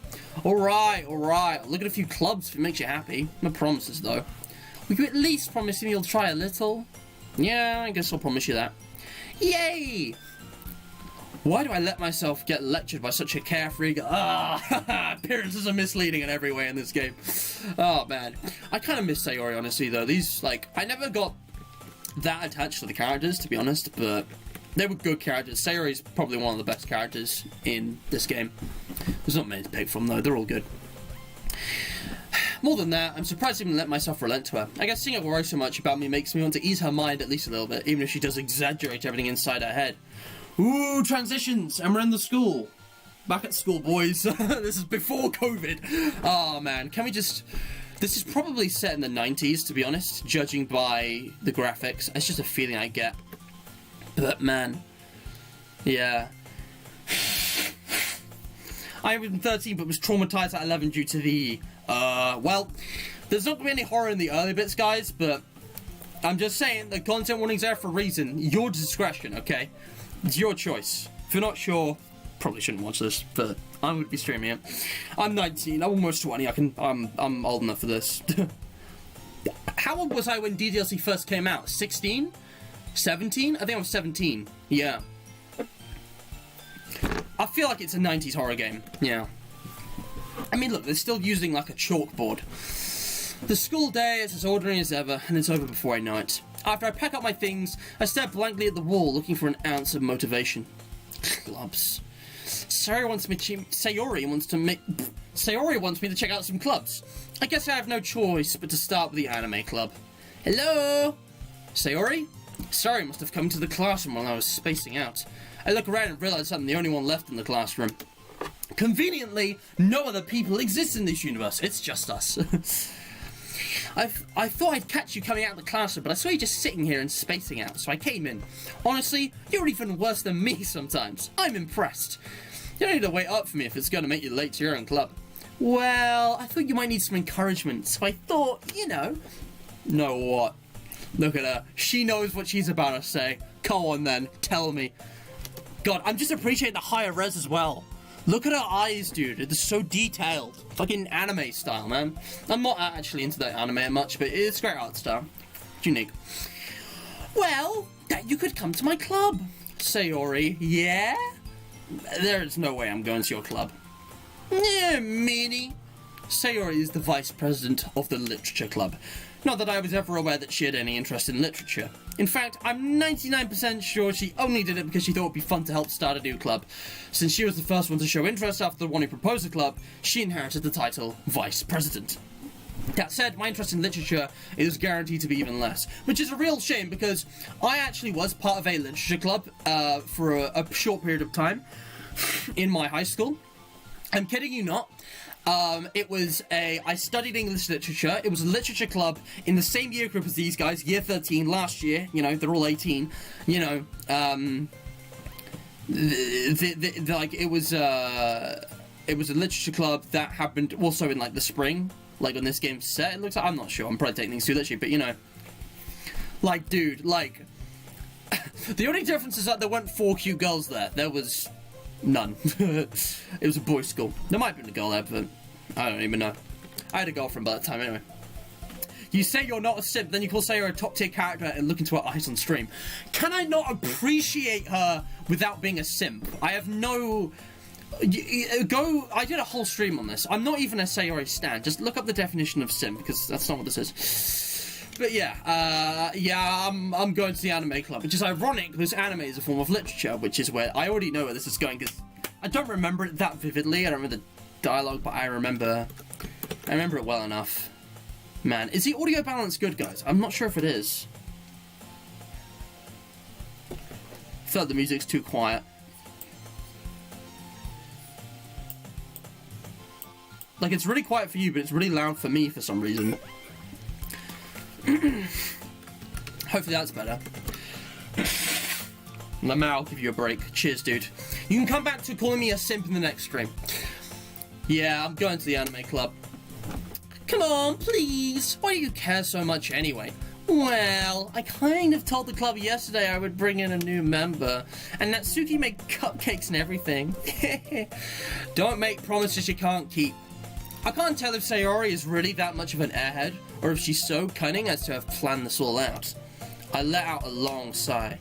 [SPEAKER 1] Alright. I'll look at a few clubs if it makes you happy. No promises, though. Will you at least promise me you'll try a little? Yeah, I guess I'll promise you that. Yay! Why do I let myself get lectured by such a carefree appearances are misleading in every way in this game. Oh, man. I kind of miss Sayori, honestly, though. These, like, I never got that attached to the characters, to be honest, but they were good characters. Sayori's probably one of the best characters in this game. There's not many to pick from, though. They're all good. More than that, I'm surprised I even let myself relent to her. I guess seeing her worry so much about me makes me want to ease her mind at least a little bit, even if she does exaggerate everything inside her head. Ooh, transitions, and we're in the school. Back at school, boys. This is before COVID. Oh, man, can we just... This is probably set in the 90s, to be honest, judging by the graphics. It's just a feeling I get. But, man, yeah. I was 13, but was traumatized at 11 due to the... well, there's not going to be any horror in the early bits, guys, but I'm just saying, the content warning's there for a reason. Your discretion, okay? It's your choice. If you're not sure, probably shouldn't watch this, but I'm going to be streaming it. I'm 19, I'm almost 20, I'm old enough for this. How old was I when DDLC first came out? 16? 17? I think I was 17, yeah. I feel like it's a 90s horror game, yeah. I mean, look, they're still using, like, a chalkboard. The school day is as ordinary as ever, and it's over before I know it. After I pack up my things, I stare blankly at the wall, looking for an ounce of motivation. Clubs. Sayori wants me to check out some clubs. I guess I have no choice but to start with the anime club. Hello? Sayori? Sayori must have come to the classroom while I was spacing out. I look around and realize I'm the only one left in the classroom. Conveniently, no other people exist in this universe. It's just us. I thought I'd catch you coming out of the classroom, but I saw you just sitting here and spacing out, so I came in. Honestly, you're even worse than me sometimes. I'm impressed. You don't need to wait up for me if it's going to make you late to your own club. Well, I thought you might need some encouragement, so I thought, you know. Know what? Look at her. She knows what she's about to say. Go on then, tell me. God, I'm just appreciating the higher res as well. Look at her eyes, dude. They're so detailed. Fucking anime style, man. I'm not actually into that anime much, but it's great art style. It's unique. Well, that you could come to my club. Sayori, yeah? There's no way I'm going to your club. Yeah, meanie. Sayori is the vice president of the literature club. Not that I was ever aware that she had any interest in literature. In fact, I'm 99% sure she only did it because she thought it would be fun to help start a new club. Since she was the first one to show interest after the one who proposed the club, she inherited the title Vice President. That said, my interest in literature is guaranteed to be even less, which is a real shame because I actually was part of a literature club for a short period of time in my high school. I'm kidding you not. I studied English literature. It was a literature club in the same year group as these guys, year 13, last year. You know, they're all 18. You know, it was a literature club that happened also in, like, the spring, like, when this game's set. It looks like, I'm not sure, I'm probably taking things too literally, but, you know, like, dude, like, the only difference is that there weren't 4 cute girls there. There was none. It was a boys' school. There might have been a girl there, but I don't even know. I had a girlfriend by that time anyway. You say you're not a simp, then you call Sayori a top-tier character and look into her eyes on stream. Can I not appreciate her without being a simp? I have no... I did a whole stream on this. I'm not even a Sayori stan. Just look up the definition of simp, because that's not what this is. But yeah, I'm going to the anime club, which is ironic because anime is a form of literature, which is where I already know where this is going, because I don't remember it that vividly. I don't remember the dialogue, but I remember it well enough. Man, is the audio balance good, guys? I'm not sure if it is. I feel like the music's too quiet. Like, it's really quiet for you, but it's really loud for me for some reason. Hopefully that's better. Lamar, I'll give you a break. Cheers, dude. You can come back to calling me a simp in the next stream. Yeah, I'm going to the anime club. Come on, please. Why do you care so much anyway? Well, I kind of told the club yesterday I would bring in a new member, and Natsuki made cupcakes and everything. Don't make promises you can't keep. I can't tell if Sayori is really that much of an airhead, or if she's so cunning as to have planned this all out. I let out a long sigh.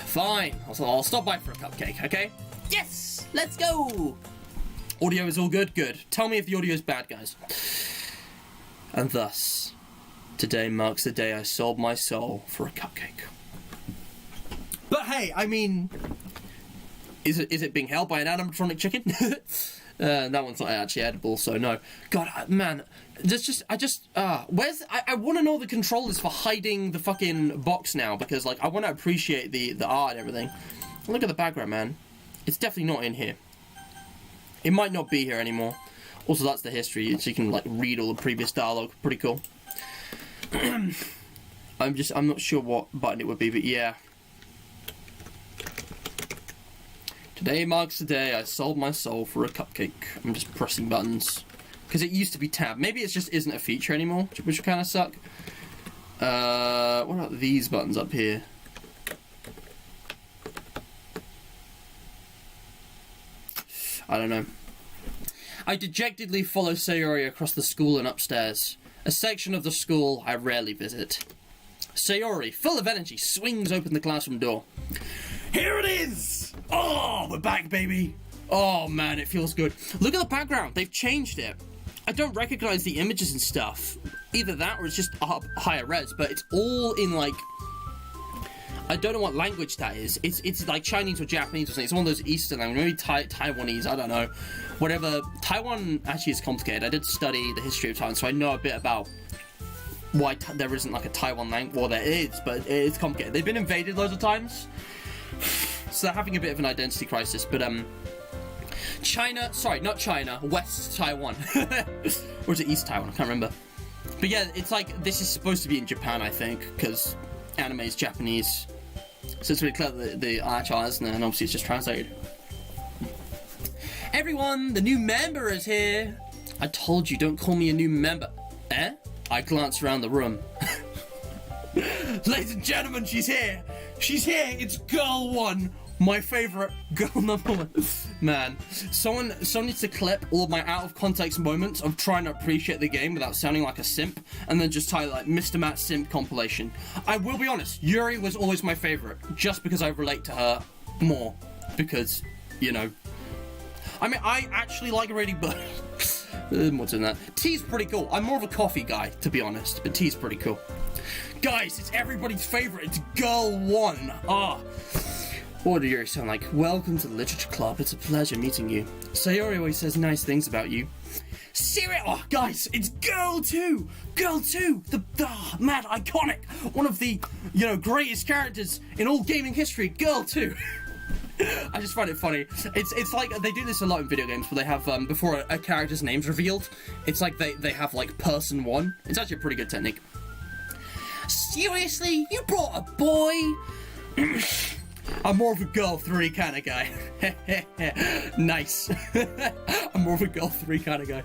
[SPEAKER 1] Fine, I'll stop by for a cupcake, okay? Yes! Let's go! Audio is all good? Good. Tell me if the audio is bad, guys. And thus, today marks the day I sold my soul for a cupcake. But hey, I mean, is it being held by an animatronic chicken? That one's not actually edible, so no. God, man, I want to know the controllers for hiding the fucking box now, because, like, I want to appreciate the art and everything. Look at the background, man. It's definitely not in here. It might not be here anymore. Also, that's the history, so you can, like, read all the previous dialogue. Pretty cool. I'm not sure what button it would be, but yeah. Today marks the day I sold my soul for a cupcake. I'm just pressing buttons. Because it used to be tab. Maybe it just isn't a feature anymore, which would kind of suck. What about these buttons up here? I don't know. I dejectedly follow Sayori across the school and upstairs. A section of the school I rarely visit. Sayori, full of energy, swings open the classroom door. Here it is! Oh, we're back, baby! Oh, man, it feels good. Look at the background. They've changed it. I don't recognize the images and stuff. Either that or it's just higher res, but it's all in, like... I don't know what language that is. It's like Chinese or Japanese or something. It's one of those Eastern languages. Maybe Taiwanese, I don't know. Whatever. Taiwan actually is complicated. I did study the history of Taiwan, so I know a bit about why there isn't like a Taiwan language. Well, there is, but it's complicated. They've been invaded loads of times. So they're having a bit of an identity crisis, but China, sorry, not China, West Taiwan. Or is it East Taiwan? I can't remember. But yeah, it's like, this is supposed to be in Japan, I think, because anime is Japanese. So it's really clear that the actual isn't there, and obviously it's just translated. Everyone, the new member is here. I told you, don't call me a new member. Eh? I glance around the room. Ladies and gentlemen, she's here. She's here. It's girl one. My favorite girl number one. Man, someone needs to clip all of my out of context moments of trying to appreciate the game without sounding like a simp, and then just title like Mr. Matt Simp compilation. I will be honest, Yuri was always my favorite, just because I relate to her more. Because, you know, I mean, I actually like reading books. What's in that? Tea's pretty cool. I'm more of a coffee guy, to be honest, but tea's pretty cool. Guys, it's everybody's favorite. It's girl one. What do you sound like? Welcome to the Literature Club. It's a pleasure meeting you. Sayori always says nice things about you. Serious? Oh, guys, it's Girl 2! Girl 2! The mad, iconic, one of the, you know, greatest characters in all gaming history. Girl 2! I just find it funny. It's like, they do this a lot in video games, where they have, before a character's name's revealed, it's like they have, like, person 1. It's actually a pretty good technique. Seriously? You brought a boy? I'm more of a girl 3 kind of guy. Nice. I'm more of a girl 3 kind of guy.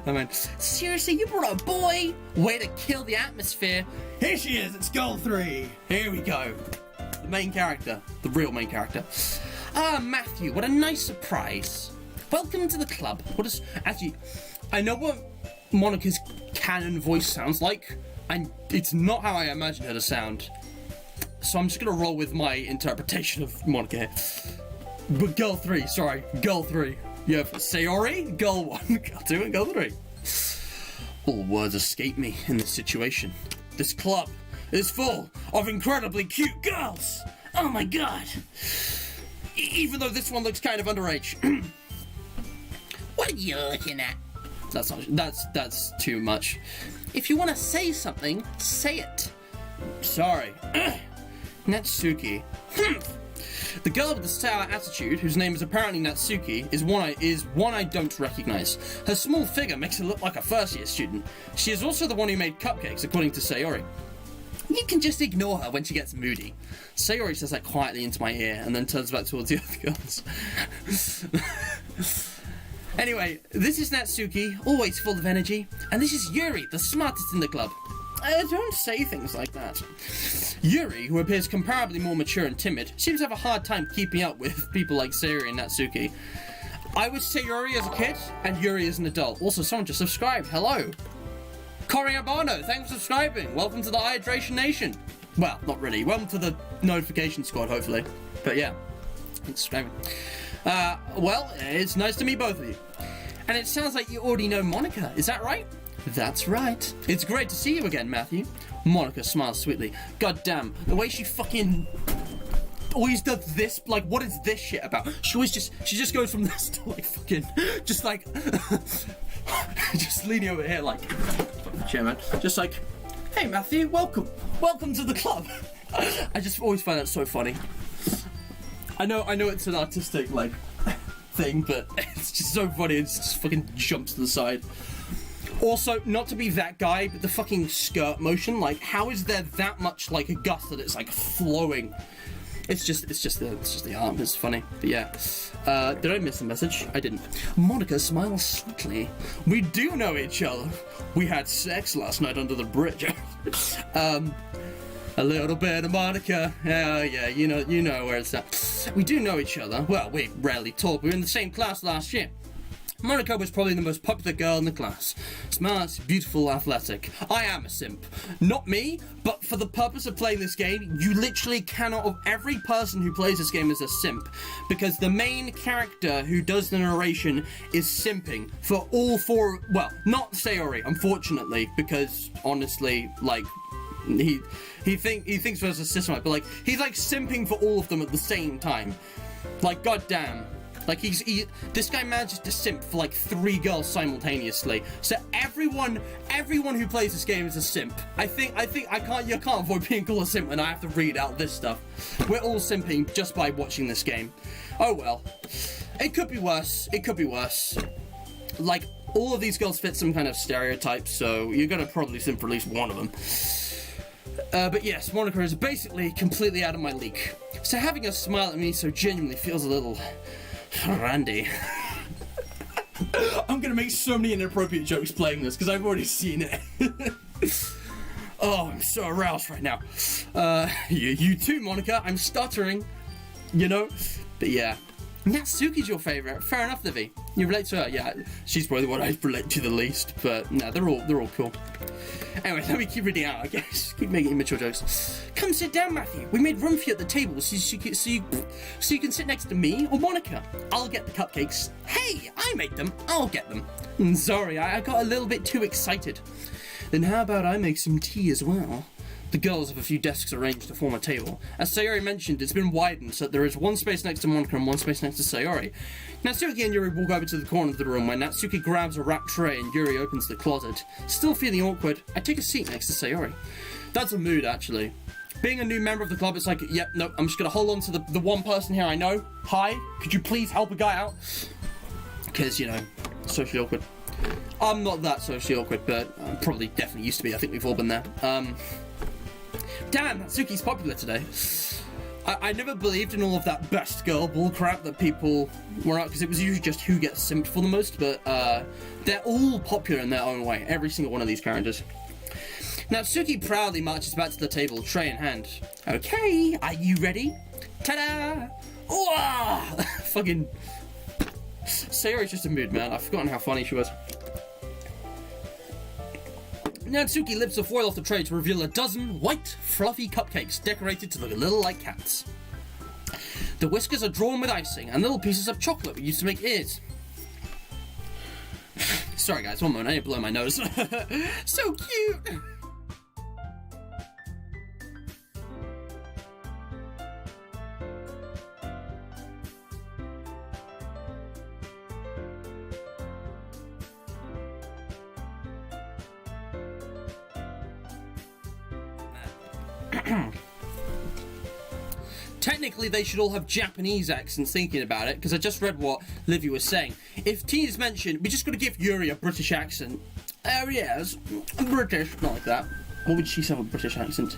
[SPEAKER 1] I mean, seriously, you brought a boy? Way to kill the atmosphere. Here she is, it's girl 3. Here we go. The main character. The real main character. Matthew, what a nice surprise. Welcome to the club. Actually, I know what Monica's canon voice sounds like, and it's not how I imagine her to sound. So I'm just gonna roll with my interpretation of Monica here. But girl 3, sorry, girl 3. You have Sayori, girl 1, girl 2, and girl 3. All words escape me in this situation. This club is full of incredibly cute girls. Oh my god. Even though this one looks kind of underage. What are you looking at? That's too much. If you want to say something, say it. Sorry. Natsuki. The girl with the sour attitude, whose name is apparently Natsuki, is one I don't recognize. Her small figure makes her look like a first-year student. She is also the one who made cupcakes, according to Sayori. You can just ignore her when she gets moody. Sayori says that quietly into my ear and then turns back towards the other girls. Anyway, this is Natsuki, always full of energy, and this is Yuri, the smartest in the club. Don't say things like that. Yuri, who appears comparably more mature and timid, seems to have a hard time keeping up with people like Sayori and Natsuki. I was Sayori as a kid, and Yuri as an adult. Also, someone just subscribed. Hello. Coriabano, thanks for subscribing. Welcome to the Hydration Nation. Well, not really. Welcome to the notification squad, hopefully. But yeah, thanks for subscribing. Well, it's nice to meet both of you. And it sounds like you already know Monica, is that right? That's right. It's great to see you again, Matthew. Monica smiles sweetly. God damn, the way she fucking always does this, like, what is this shit about? She just goes from this to, like, fucking, just like, just leaning over here, like, fucking shit, man. Just like, hey, Matthew, welcome to the club. I just always find that so funny. I know it's an artistic, like, thing, but it's just so funny. It just fucking jumps to the side. Also, not to be that guy, but the fucking skirt motion, like, how is there that much, like, a gust that it's, like, flowing? It's just the arm. It's funny. But yeah. Did I miss a message? I didn't. Monica smiles slightly. We do know each other. We had sex last night under the bridge. A little bit of Monica. Oh yeah, you know where it's at. We do know each other. Well, we rarely talk. We were in the same class last year. Monica was probably the most popular girl in the class. Smart, beautiful, athletic. I am a simp. Not me, but for the purpose of playing this game, you literally cannot... Every person who plays this game is a simp. Because the main character who does the narration is simping for all four... Well, not Sayori, unfortunately, because, honestly, like... He thinks there's a system, but, like, he's, like, simping for all of them at the same time. Like, goddamn. Like, this guy manages to simp for, like, 3 girls simultaneously. So everyone who plays this game is a simp. I think you can't avoid being called a simp when I have to read out this stuff. We're all simping just by watching this game. Oh well. It could be worse. It could be worse. Like, all of these girls fit some kind of stereotype, so you're gonna probably simp for at least one of them. But yes, Monica is basically completely out of my league. So having her smile at me so genuinely feels a little... Randy. I'm gonna make so many inappropriate jokes playing this because I've already seen it. Oh, I'm so aroused right now. You too, Monica. I'm stuttering. You know? But yeah. Natsuki's your favourite. Fair enough, Livy. You relate to her? Yeah, she's probably the one I relate to the least. But no, they're all cool. Anyway, let me keep reading out, I guess. Keep making immature jokes. Come sit down, Matthew. We made room for you at the table so you can sit next to me or Monica. I'll get the cupcakes. Hey, I made them. I'll get them. Sorry, I got a little bit too excited. Then how about I make some tea as well? The girls have a few desks arranged to form a table. As Sayori mentioned, it's been widened so that there is one space next to Monica and one space next to Sayori. Natsuki and Yuri walk over to the corner of the room where Natsuki grabs a wrapped tray and Yuri opens the closet. Still feeling awkward, I take a seat next to Sayori. That's a mood, actually. Being a new member of the club, it's like, yep, no, I'm just gonna hold on to the one person here I know. Hi, could you please help a guy out? Because, you know, socially awkward. I'm not that socially awkward, but I'm probably definitely used to be. I think we've all been there. Damn, Natsuki's popular today. I never believed in all of that best girl bullcrap that people were out, because it was usually just who gets simped for the most, but they're all popular in their own way, every single one of these characters. Natsuki proudly marches back to the table, tray in hand. Okay, are you ready? Ta-da! Ooh! Fucking... Sayori's just a mood, man. I've forgotten how funny she was. Natsuki lifts the foil off the tray to reveal a dozen white, fluffy cupcakes decorated to look a little like cats. The whiskers are drawn with icing, and little pieces of chocolate were used to make ears. Sorry guys, one moment, I need to blow my nose. So cute! Technically, they should all have Japanese accents thinking about it, because I just read what Livy was saying. If T is mentioned, we just got to give Yuri a British accent. Oh, yes, British. Not like that. What would she say with a British accent?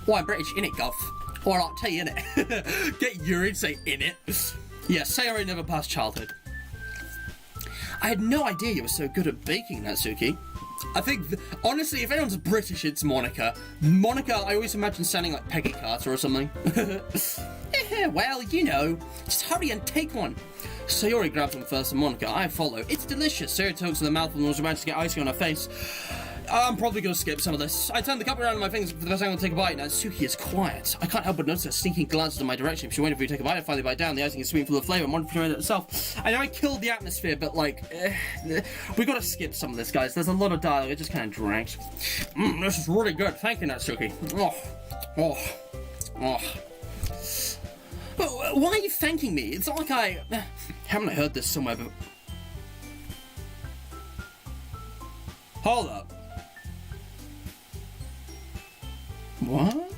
[SPEAKER 1] Oh, I'm British, innit, Gov? Or I'll tell you, innit? Get Yuri to say innit. Yeah, Sayori never passed childhood. I had no idea you were so good at baking, Natsuki. I think, honestly, if anyone's British, it's Monica. Monica, I always imagine sounding like Peggy Carter or something. Well, you know, just hurry and take one. Sayori grabs one first and Monica, I follow. It's delicious. Sayori takes in the mouthful and was about to get icing on her face. I'm probably going to skip some of this. I turn the cup around in my fingers for the first time to take a bite. Natsuki is quiet. I can't help but notice her sneaking glances in my direction. She's waiting for you to take a bite. I finally bite down. The icing is sweet, full of flavour. Monica enjoyed it herself. I know I killed the atmosphere, but like, we got to skip some of this, guys. There's a lot of dialogue. It just kind of drags. This is really good. Thank you, Natsuki. Why are you thanking me? It's not like I... Haven't I heard this somewhere before? Hold up. What?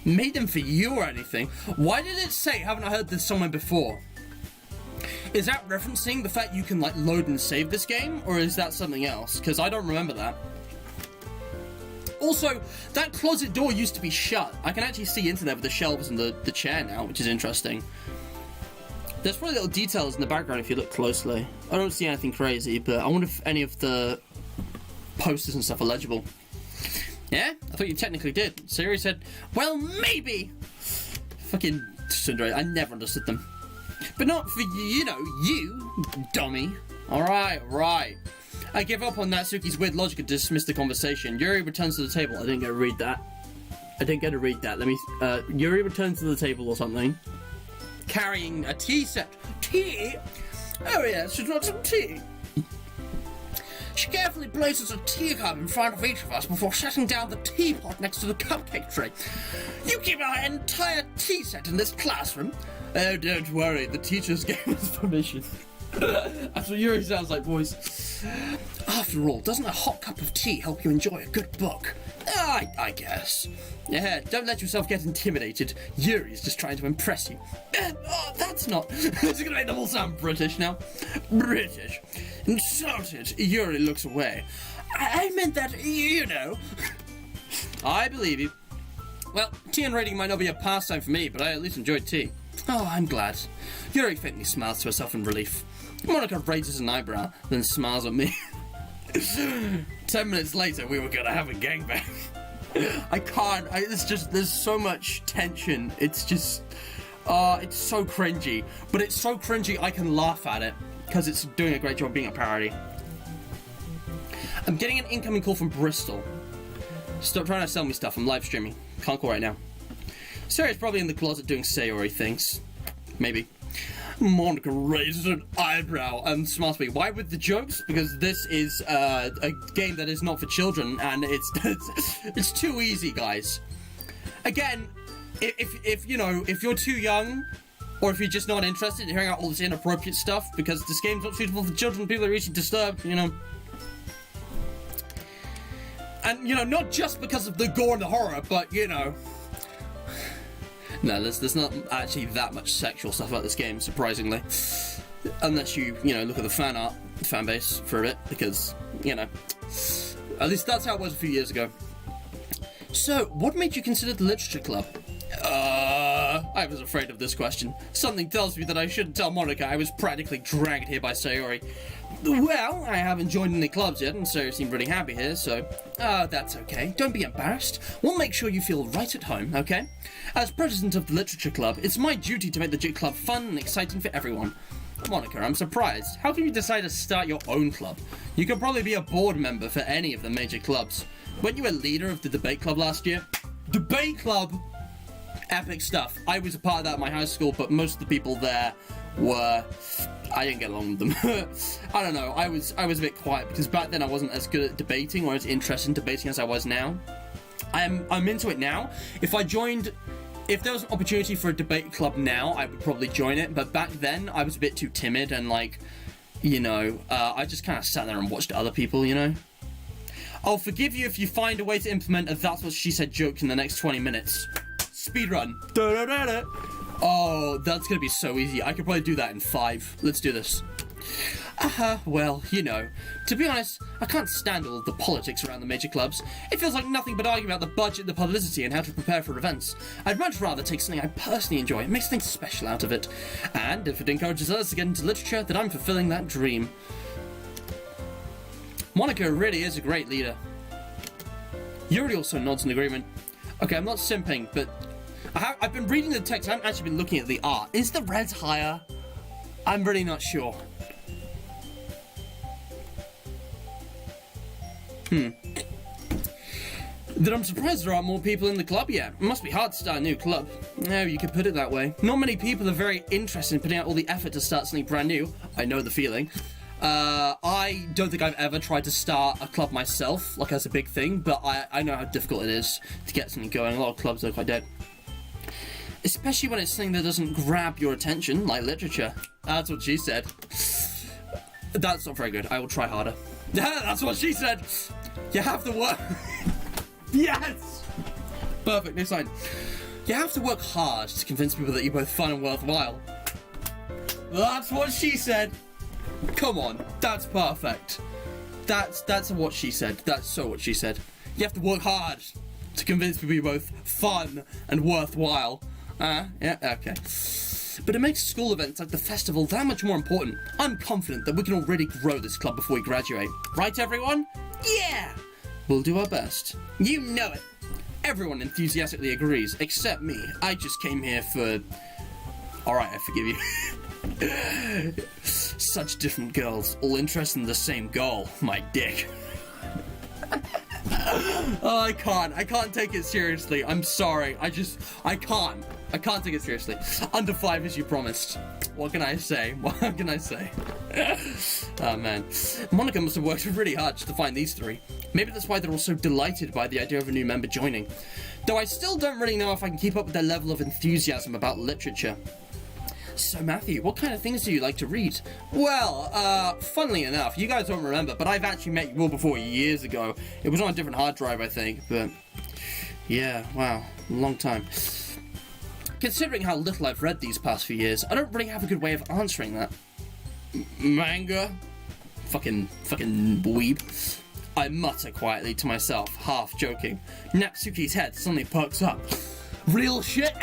[SPEAKER 1] Made them for you or anything? Why did it say, haven't I heard this somewhere before? Is that referencing the fact you can, like, load and save this game? Or is that something else? Because I don't remember that. Also, that closet door used to be shut. I can actually see into there with the shelves and the chair now, which is interesting. There's probably little details in the background if you look closely. I don't see anything crazy, but I wonder if any of the posters and stuff are legible. Yeah? I thought you technically did. Sayori said, well, maybe! Fucking Sundere, I never understood them. But not for, you know, you, dummy. Alright, right. I give up on Natsuki's weird logic and dismiss the conversation. Yuri returns to the table. I didn't get to read that. Let me, Yuri returns to the table or something. Carrying a tea set. Tea? Oh yes, she's got some tea. She carefully places a teacup in front of each of us before setting down the teapot next to the cupcake tray. You keep our entire tea set in this classroom? Oh, don't worry, the teachers gave us permission. That's what Yuri sounds like, boys. After all, doesn't a hot cup of tea help you enjoy a good book? I guess. Yeah, don't let yourself get intimidated. Yuri's just trying to impress you. That's not... This is going to make them all sound British now. British. Insulted. Yuri looks away. I meant that, you know. I believe you. Well, tea and reading might not be a pastime for me, but I at least enjoyed tea. Oh, I'm glad. Yuri faintly smiles to herself in relief. Monica raises an eyebrow, then smiles at me. 10 minutes later, we were gonna have a gangbang. I can't. It's just, there's so much tension. It's just, it's so cringy. But it's so cringy I can laugh at it, because it's doing a great job being a parody. I'm getting an incoming call from Bristol. Stop trying to sell me stuff, I'm live streaming. Can't call right now. Sarah's probably in the closet doing Sayori things. Maybe. Monica raises an eyebrow and smiles at me. Why with the jokes? Because this is a game that is not for children, and it's too easy, guys. Again, if you know, if you're too young, or if you're just not interested in hearing out all this inappropriate stuff, because this game's not suitable for children, people are easily disturbed, you know. And, you know, not just because of the gore and the horror, but, you know... No, there's not actually that much sexual stuff about this game, surprisingly. Unless you know, look at the fan base for a bit, because, you know, at least that's how it was a few years ago. So, what made you consider the literature club? I was afraid of this question. Something tells me that I shouldn't tell Monica. I was practically dragged here by Sayori. Well, I haven't joined any clubs yet, and Sayori seemed really happy here, so... that's okay. Don't be embarrassed. We'll make sure you feel right at home, okay? As president of the literature club, it's my duty to make the JIT club fun and exciting for everyone. Monica, I'm surprised. How can you decide to start your own club? You could probably be a board member for any of the major clubs. Weren't you a leader of the debate club last year? Debate club? Epic stuff. I was a part of that at my high school, but most of the people there were... I didn't get along with them. I don't know, I was a bit quiet, because back then I wasn't as good at debating or as interested in debating as I was now. I'm into it now. If there was an opportunity for a debate club now, I would probably join it, but back then I was a bit too timid and, like, you know, I just kind of sat there and watched other people, you know. I'll forgive you if you find a way to implement a That's What She Said joke in the next 20 minutes. Speedrun. Da-da-da-da. Oh, that's gonna be so easy. I could probably do that in 5. Let's do this. Well, you know. To be honest, I can't stand all of the politics around the major clubs. It feels like nothing but arguing about the budget, the publicity, and how to prepare for events. I'd much rather take something I personally enjoy and make something special out of it. And if it encourages others to get into literature, then I'm fulfilling that dream. Monica really is a great leader. Yuri also nods in agreement. Okay, I'm not simping, but I've been reading the text. I haven't actually been looking at the art. Is the red higher? I'm really not sure. That I'm surprised there aren't more people in the club yet. It must be hard to start a new club. No, you could put it that way. Not many people are very interested in putting out all the effort to start something brand new. I know the feeling. I don't think I've ever tried to start a club myself, like as a big thing, but I know how difficult it is to get something going. A lot of clubs are quite dead. Especially when it's something that doesn't grab your attention, like literature. That's what she said. That's not very good. I will try harder. That's what she said. You have to work. Yes! Perfect, next line. You have to work hard to convince people that you're both fun and worthwhile. That's what she said. Come on, that's perfect. That's what she said. That's so what she said. You have to work hard to convince people you're both fun and worthwhile. Yeah, okay. But it makes school events like the festival that much more important. I'm confident that we can already grow this club before we graduate. Right, everyone? Yeah! We'll do our best. You know it. Everyone enthusiastically agrees, except me. I just came here for... Alright, I forgive you. Such different girls, all interested in the same goal. My dick. Oh, I can't take it seriously. I'm sorry. I can't take it seriously. Under 5 as you promised. What can I say? Oh man. Monica must have worked really hard to find these three. Maybe that's why they're all so delighted by the idea of a new member joining. Though I still don't really know if I can keep up with their level of enthusiasm about literature. So Matthew, what kind of things do you like to read? Well, funnily enough, you guys don't remember, but I've actually met you all before years ago. It was on a different hard drive, I think, but... Yeah, wow, long time. Considering how little I've read these past few years, I don't really have a good way of answering that. Manga? Fucking weeb. I mutter quietly to myself, half joking. Natsuki's head suddenly perks up. Real shit?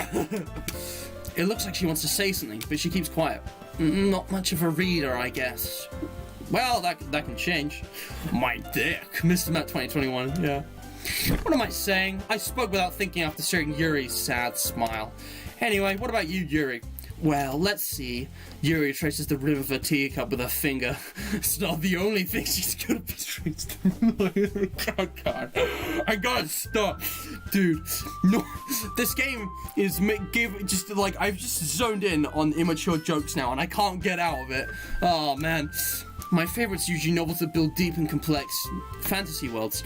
[SPEAKER 1] It looks like she wants to say something, but she keeps quiet. Not much of a reader, I guess. Well, that can change. My dick. Mr. Matt 2021, yeah. What am I saying? I spoke without thinking after seeing Yuri's sad smile. Anyway, what about you, Yuri? Well, let's see. Yuri traces the rim of her teacup with her finger. It's not the only thing she's gonna be traced. I gotta stop. Dude, no. This game is I've just zoned in on immature jokes now and I can't get out of it. Oh, man. My favorite's usually novels that build deep and complex fantasy worlds.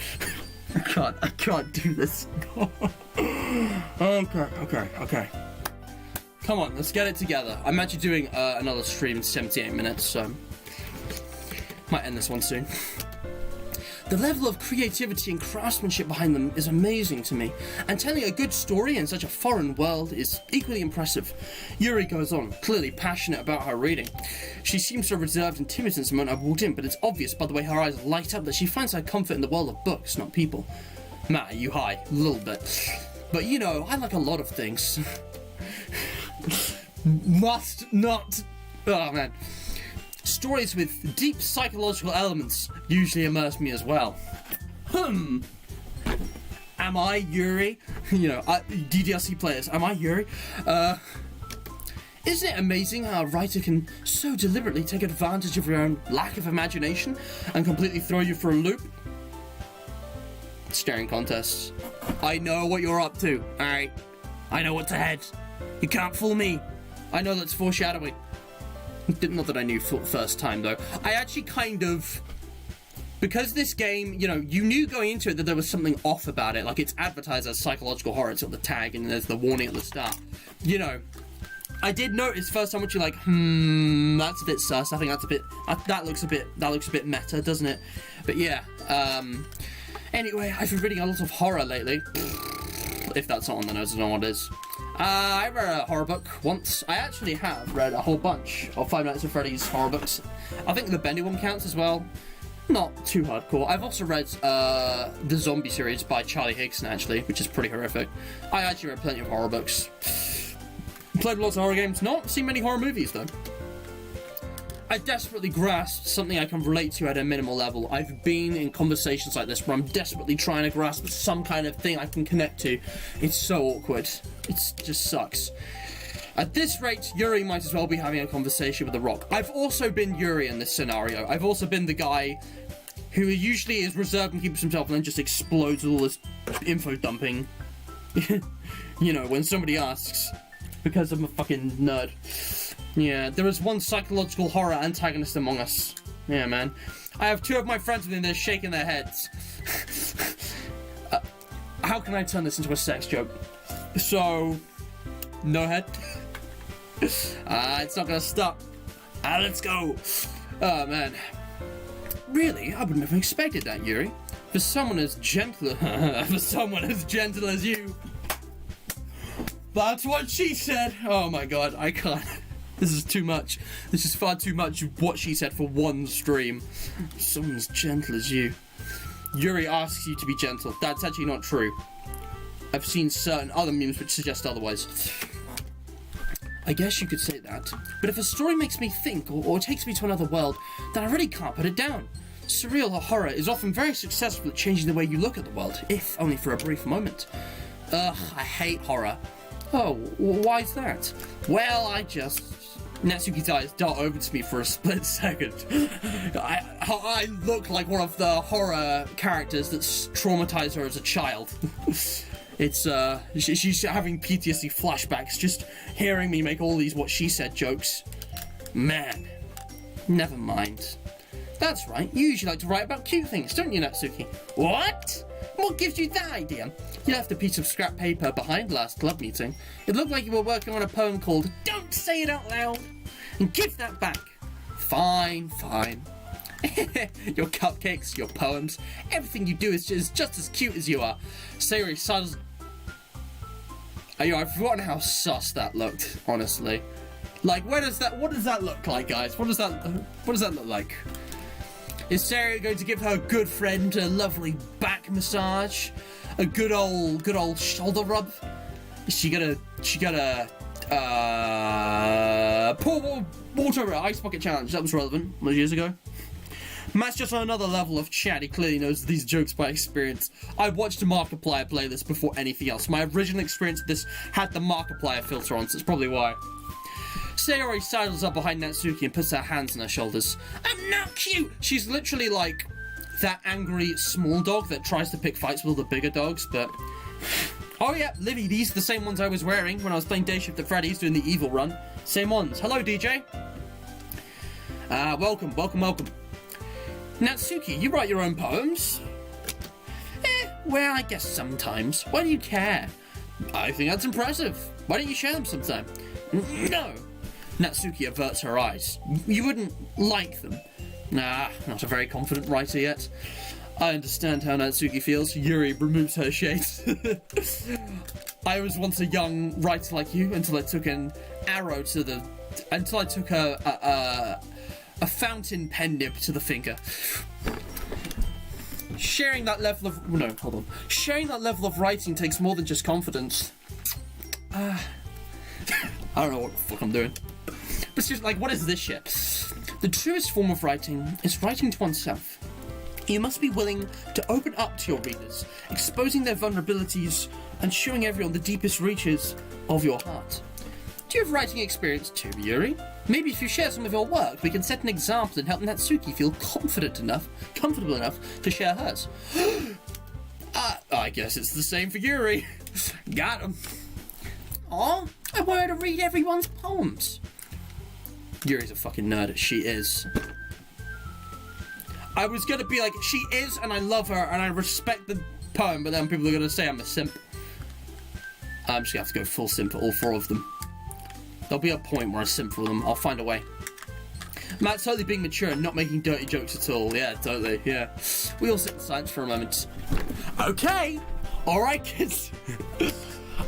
[SPEAKER 1] I can't do this. Okay. Come on, let's get it together. I'm actually doing another stream in 78 minutes, so... Might end this one soon. The level of creativity and craftsmanship behind them is amazing to me, and telling a good story in such a foreign world is equally impressive. Yuri goes on, clearly passionate about her reading. She seems so reserved and timid since the moment I walked in, but it's obvious by the way her eyes light up that she finds her comfort in the world of books, not people. Matt, are you high? A little bit. But you know, I like a lot of things. Must not... Oh, man. Stories with deep psychological elements usually immerse me as well. Am I Yuri? You know, DDLC players, am I Yuri? Isn't it amazing how a writer can so deliberately take advantage of your own lack of imagination and completely throw you for a loop? Staring contests. I know what you're up to, alright? I know what's ahead. You can't fool me. I know that's foreshadowing. Not that I knew first time, though. I actually kind of... Because this game, you know, you knew going into it that there was something off about it. Like, it's advertised as psychological horror. It's got the tag and there's the warning at the start. You know, I did notice first time, you're like, that's a bit sus. I think that's a bit... That looks a bit meta, doesn't it? But yeah, anyway, I've been reading a lot of horror lately. If that's not on the nose, I don't know what it is. I read a horror book once. I actually have read a whole bunch of Five Nights at Freddy's horror books. I think the Bendy one counts as well. Not too hardcore. I've also read the Zombie series by Charlie Higson, actually, which is pretty horrific. I actually read plenty of horror books. Played lots of horror games. Not seen many horror movies, though. I desperately grasped something I can relate to at a minimal level. I've been in conversations like this where I'm desperately trying to grasp some kind of thing I can connect to. It's so awkward. It just sucks. At this rate, Yuri might as well be having a conversation with The Rock. I've also been Yuri in this scenario. I've also been the guy who usually is reserved and keeps himself and then just explodes with all this info dumping. You know, when somebody asks. Because I'm a fucking nerd. Yeah, there is one psychological horror antagonist among us. Yeah, man. I have two of my friends within there shaking their heads. How can I turn this into a sex joke? So, no head? It's not gonna stop. Let's go. Oh, man. Really? I wouldn't have expected that, Yuri. For someone as gentle... for someone as gentle as you. That's what she said. Oh, my God. I can't... This is too much. This is far too much of what she said for one stream. Someone as gentle as you. Yuri asks you to be gentle. That's actually not true. I've seen certain other memes which suggest otherwise. I guess you could say that. But if a story makes me think or takes me to another world, then I really can't put it down. Surreal horror is often very successful at changing the way you look at the world, if only for a brief moment. Ugh, I hate horror. Oh, why is that? Well, Natsuki's eyes dart over to me for a split second. I look like one of the horror characters that's traumatized her as a child. It's, she's having PTSD flashbacks just hearing me make all these what she said jokes. Man, never mind. That's right, you usually like to write about cute things, don't you, Natsuki? What? What gives you that idea? You left a piece of scrap paper behind last club meeting. It looked like you were working on a poem called Don't Say It Out Loud! And give that back. Fine, fine. Your cupcakes, your poems, everything you do is just as cute as you are. Sayori sidles... I've forgotten how sus that looked, honestly. Like, what does that look like, guys? What does that look like? Is Sayori going to give her good friend a lovely back massage? A good old shoulder rub? Is she gonna pour water ice bucket challenge? That was relevant years ago. Matt's just on another level of chat. He clearly knows these jokes by experience. I watched Markiplier play this before anything else. My original experience with this had the Markiplier filter on, so it's probably why. Sayori sidles up behind Natsuki and puts her hands on her shoulders. I'm not cute! She's literally like that angry small dog that tries to pick fights with all the bigger dogs, but... Oh yeah, Livy, these are the same ones I was wearing when I was playing Day Shift at Freddy's doing the evil run. Same ones. Hello, DJ. Welcome. Natsuki, you write your own poems? Well, I guess sometimes. Why do you care? I think that's impressive. Why don't you share them sometime? No. Natsuki averts her eyes. You wouldn't like them. Nah, not a very confident writer yet. I understand how Natsuki feels. Yuri removes her shades. I was once a young writer like you until I took an arrow to the... Until I took a fountain pen nib to the finger. Sharing that level of... No, hold on. Sharing that level of writing takes more than just confidence. I don't know what the fuck I'm doing. But it's just like, what is this shit? The truest form of writing is writing to oneself. You must be willing to open up to your readers, exposing their vulnerabilities and showing everyone the deepest reaches of your heart. Do you have writing experience too, Yuri? Maybe if you share some of your work, we can set an example and help Natsuki feel comfortable enough to share hers. I guess it's the same for Yuri. Got him. Aw, I wanted to read everyone's poems. Yuri's a fucking nerd. She is. I was gonna be like, she is, and I love her, and I respect the poem, but then people are gonna say I'm a simp. I'm just gonna have to go full simp for all four of them. There'll be a point where I simp for them. I'll find a way. Matt's totally being mature and not making dirty jokes at all. Yeah, totally, yeah. We all sit in silence for a moment. Okay! Alright, kids.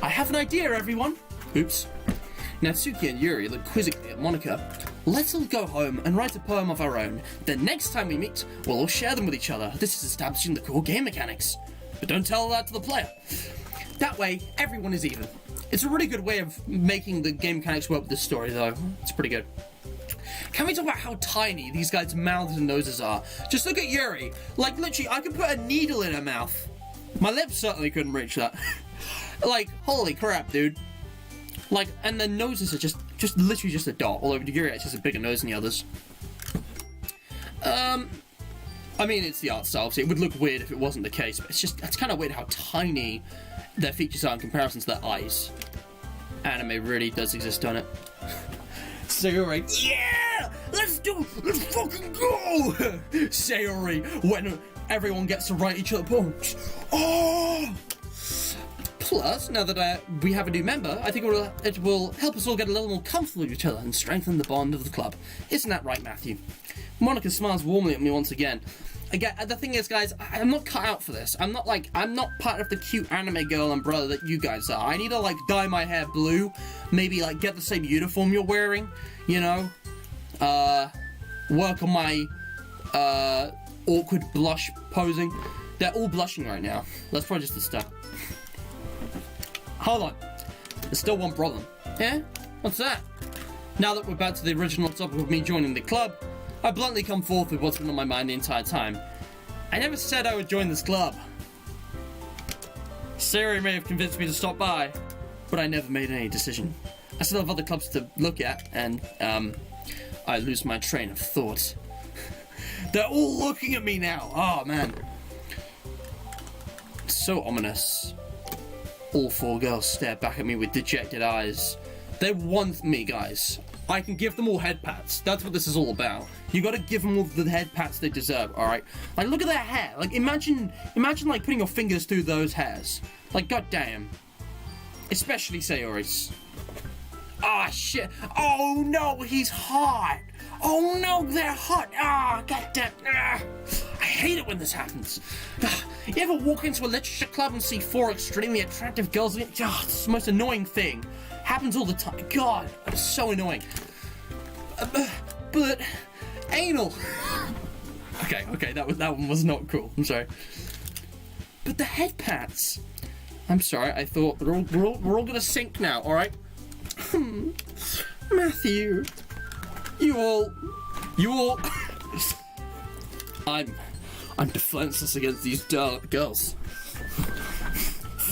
[SPEAKER 1] I have an idea, everyone. Oops. Natsuki and Yuri look quizzically at Monika. Let's all go home and write a poem of our own. Then next time we meet, we'll all share them with each other. This is establishing the core game mechanics. But don't tell that to the player. That way, everyone is even. It's a really good way of making the game mechanics work with this story, though. It's pretty good. Can we talk about how tiny these guys' mouths and noses are? Just look at Yuri. Like, literally, I could put a needle in her mouth. My lips certainly couldn't reach that. Like, holy crap, dude. Like, and their noses are just literally just a dot. Although Yuri actually has a bigger nose than the others. I mean, it's the art style, so it would look weird if it wasn't the case, but it's kind of weird how tiny their features are in comparison to their eyes. Anime really does exist on it. Sayori, yeah! Let's fucking go! Sayori, when everyone gets to write each other poems. Oh! Plus, now that we have a new member, I think it will help us all get a little more comfortable with each other and strengthen the bond of the club. Isn't that right, Matthew? Monika smiles warmly at me once again. Again, the thing is, guys, I'm not cut out for this. I'm not part of the cute anime girl umbrella that you guys are. I need to, like, dye my hair blue. Maybe, like, get the same uniform you're wearing. You know? Work on my, awkward blush posing. They're all blushing right now. That's probably just the start. Hold on. There's still one problem. Yeah? What's that? Now that we're back to the original topic of me joining the club, I bluntly come forth with what's been on my mind the entire time. I never said I would join this club. Sayori may have convinced me to stop by, but I never made any decision. I still have other clubs to look at, and, I lose my train of thought. They're all looking at me now! Oh, man. So ominous. All four girls stare back at me with dejected eyes. They want me, guys. I can give them all head pats. That's what this is all about. You gotta give them all the head pats they deserve, alright? Like, look at their hair. Like, imagine, like, putting your fingers through those hairs. Like, goddamn. Especially Sayori's. Ah, shit. Oh, no, he's hot. Oh, no, they're hot. Ah, goddamn. Ah. I hate it when this happens. You ever walk into a literature club and see four extremely attractive girls? It's the most annoying thing. Happens all the time. God, it's so annoying. But anal. Okay, that one was not cool. I'm sorry. But the head pats. I'm sorry. I thought we're all gonna sink now. All right. Matthew, you all. I'm defenseless against these girls.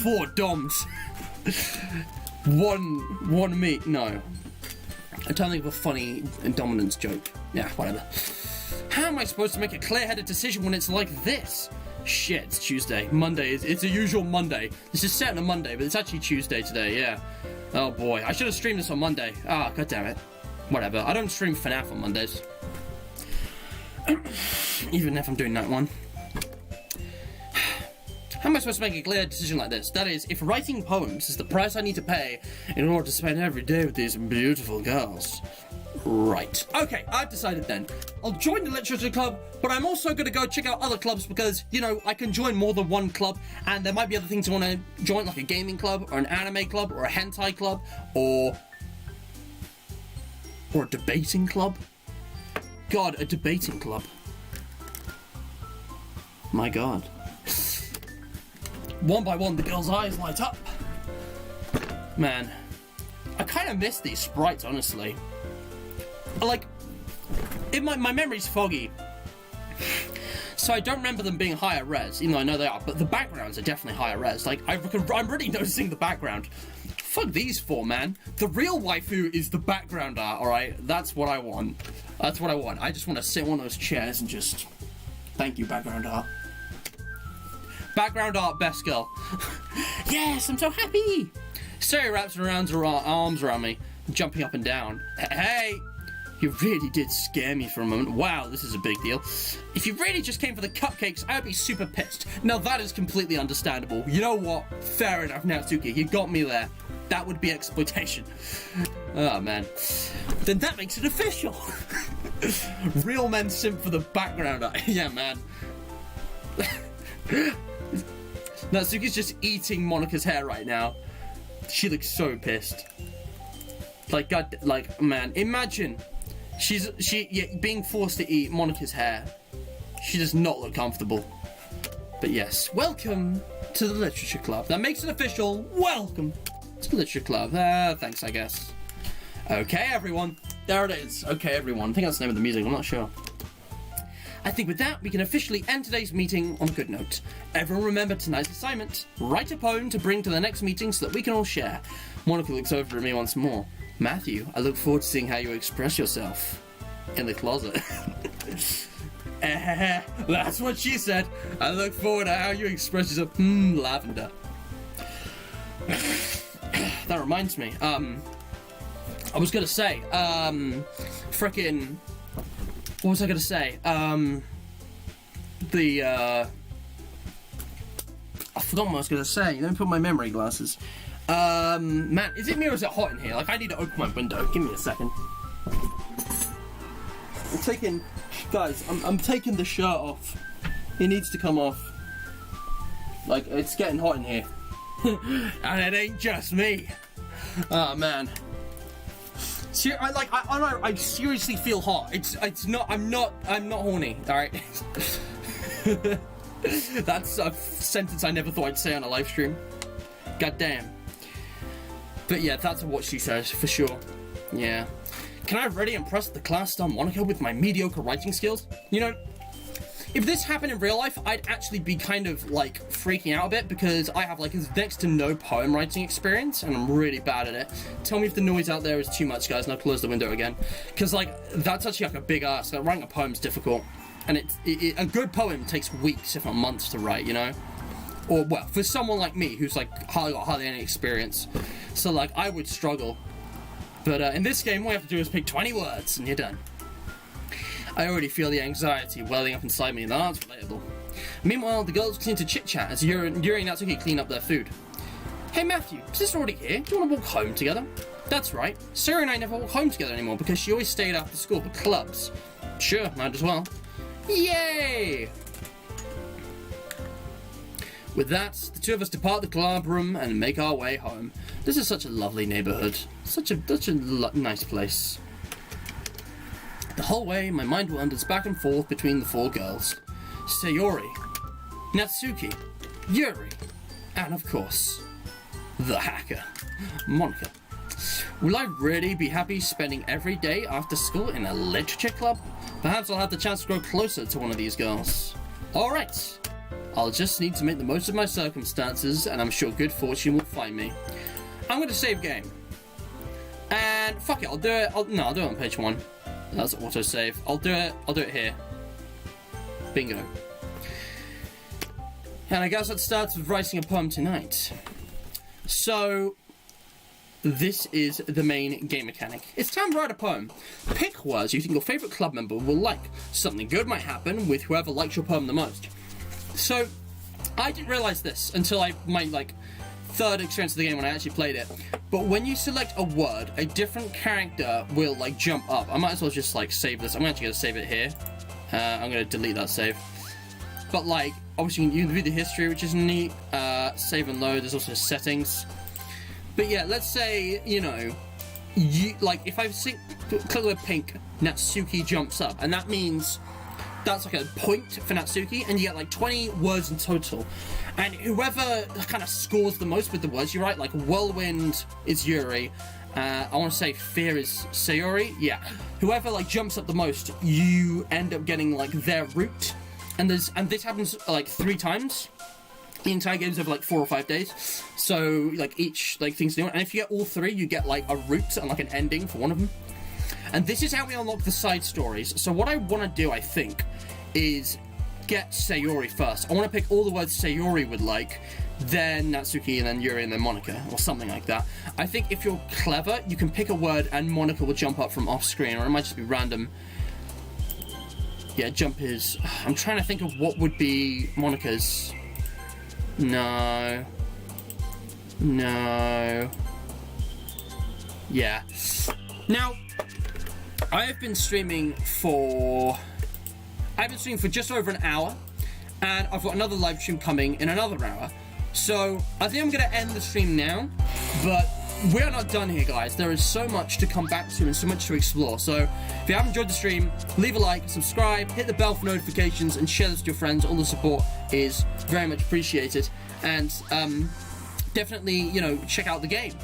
[SPEAKER 1] Four doms. One me. No. I'm trying to think of a funny dominance joke. Yeah, whatever. How am I supposed to make a clear-headed decision when it's like this? Shit, it's Tuesday. Monday it's a usual Monday. This is set on a Monday, but it's actually Tuesday today, yeah. Oh boy, I should have streamed this on Monday. Ah, god damn it. Whatever, I don't stream FNAF on Mondays. Even if I'm doing that one. How am I supposed to make a clear decision like this? That is, if writing poems is the price I need to pay in order to spend every day with these beautiful girls. Right. Okay, I've decided then. I'll join the literature club, but I'm also going to go check out other clubs because, you know, I can join more than one club, and there might be other things I want to join, like a gaming club, or an anime club, or a hentai club, or a debating club. God, a debating club. My God. One by one, the girl's eyes light up. Man, I kind of miss these sprites, honestly. Like, my memory's foggy, so I don't remember them being higher res, even though I know they are, but the backgrounds are definitely higher res. Like, I'm really noticing the background. Fuck these four, man. The real waifu is the background art, alright? That's what I want. That's what I want. I just want to sit in one of those chairs and just... Thank you, background art. Background art, best girl. Yes, I'm so happy! Sayori wraps her arms around me, jumping up and down. Hey! You really did scare me for a moment. Wow, this is a big deal. If you really just came for the cupcakes, I'd be super pissed. Now that is completely understandable. You know what? Fair enough, Natsuki. You got me there. That would be exploitation. Oh, man. Then that makes it official. Real men simp for the background art. Yeah, man. Natsuki's just eating Monika's hair right now. She looks so pissed. Like, God, like, man, imagine being forced to eat Monica's hair. She does not look comfortable. But yes, welcome to the Literature Club. That makes it official. Welcome to the Literature Club. Thanks, I guess. Okay, everyone. There it is. Okay, everyone. I think that's the name of the music. I'm not sure. I think with that, we can officially end today's meeting on a good note. Everyone remember tonight's assignment. Write a poem to bring to the next meeting so that we can all share. Monica looks over at me once more. Matthew, I look forward to seeing how you express yourself. In the closet. That's what she said. I look forward to how you express yourself. Lavender. That reminds me. I was gonna say, frickin'. What was I gonna say? I forgot what I was gonna say. Let me put my memory glasses. Man, is it me or is it hot in here? Like, I need to open my window. Give me a second. I'm taking the shirt off. It needs to come off. Like, it's getting hot in here. And it ain't just me. Oh, man. I seriously feel hot. It's not, I'm not horny, alright? That's a sentence I never thought I'd say on a live stream. God damn. But yeah, that's what she says, for sure. Yeah. Can I really impress the class star Monica with my mediocre writing skills? You know, if this happened in real life, I'd actually be kind of, like, freaking out a bit because I have, like, next to no poem writing experience and I'm really bad at it. Tell me if the noise out there is too much, guys, and I'll close the window again. Because, like, that's actually, like, a big ask. Like, writing a poem's difficult. And a good poem takes weeks, if not months, to write, you know? Or, well, for someone like me, who's, like, hardly any experience. So, like, I would struggle. But in this game, all you have to do is pick 20 words, and you're done. I already feel the anxiety welling up inside me, and that's relatable. Meanwhile, the girls continue to chit-chat as Yuri and Natsuki clean up their food. Hey Matthew, is this already here? Do you want to walk home together? That's right. Sarah and I never walk home together anymore because she always stayed after school for clubs. Sure, might as well. Yay! With that, the two of us depart the club room and make our way home. This is such a lovely neighborhood. Such a nice place. The whole way, my mind wanders back and forth between the four girls. Sayori, Natsuki, Yuri, and of course, the hacker, Monica. Will I really be happy spending every day after school in a literature club? Perhaps I'll have the chance to grow closer to one of these girls. Alright, I'll just need to make the most of my circumstances, and I'm sure good fortune will find me. I'm going to save game. And fuck it, I'll do it on page 1. That's autosave. I'll do it here. Bingo. And I guess that starts with writing a poem tonight. So, this is the main game mechanic. It's time to write a poem. Pick words you think your favourite club member will like. Something good might happen with whoever likes your poem the most. So, I didn't realise this until my third experience of the game when I actually played it. But when you select a word, a different character will jump up. I might as well just save this. I'm actually going to save it here. I'm going to delete that save. But obviously you can view the history, which is neat. Save and load. There's also settings. But yeah, let's say if I click with pink, Natsuki jumps up, and that means that's a point for Natsuki, and you get 20 words in total. And whoever kind of scores the most with the words you write, whirlwind is Yuri, I want to say fear is Sayori, yeah. Whoever jumps up the most, you end up getting their route, and this happens 3 times. The entire game's over 4 or 5 days, so each thing's new. And if you get all 3, you get a route and an ending for one of them. And this is how we unlock the side stories. So what I want to do, I think, is get Sayori first. I want to pick all the words Sayori would like, then Natsuki, and then Yuri, and then Monica, or something like that. I think if you're clever, you can pick a word and Monica will jump up from off screen, or it might just be random. Yeah, jump is... I'm trying to think of what would be Monica's. No. Yeah. Now, I've been streaming for just over an hour, and I've got another live stream coming in another hour. So I think I'm going to end the stream now, but we are not done here, guys. There is so much to come back to and so much to explore. So if you have enjoyed the stream, leave a like, subscribe, hit the bell for notifications, and share this with your friends. All the support is very much appreciated. And definitely, you know, check out the game.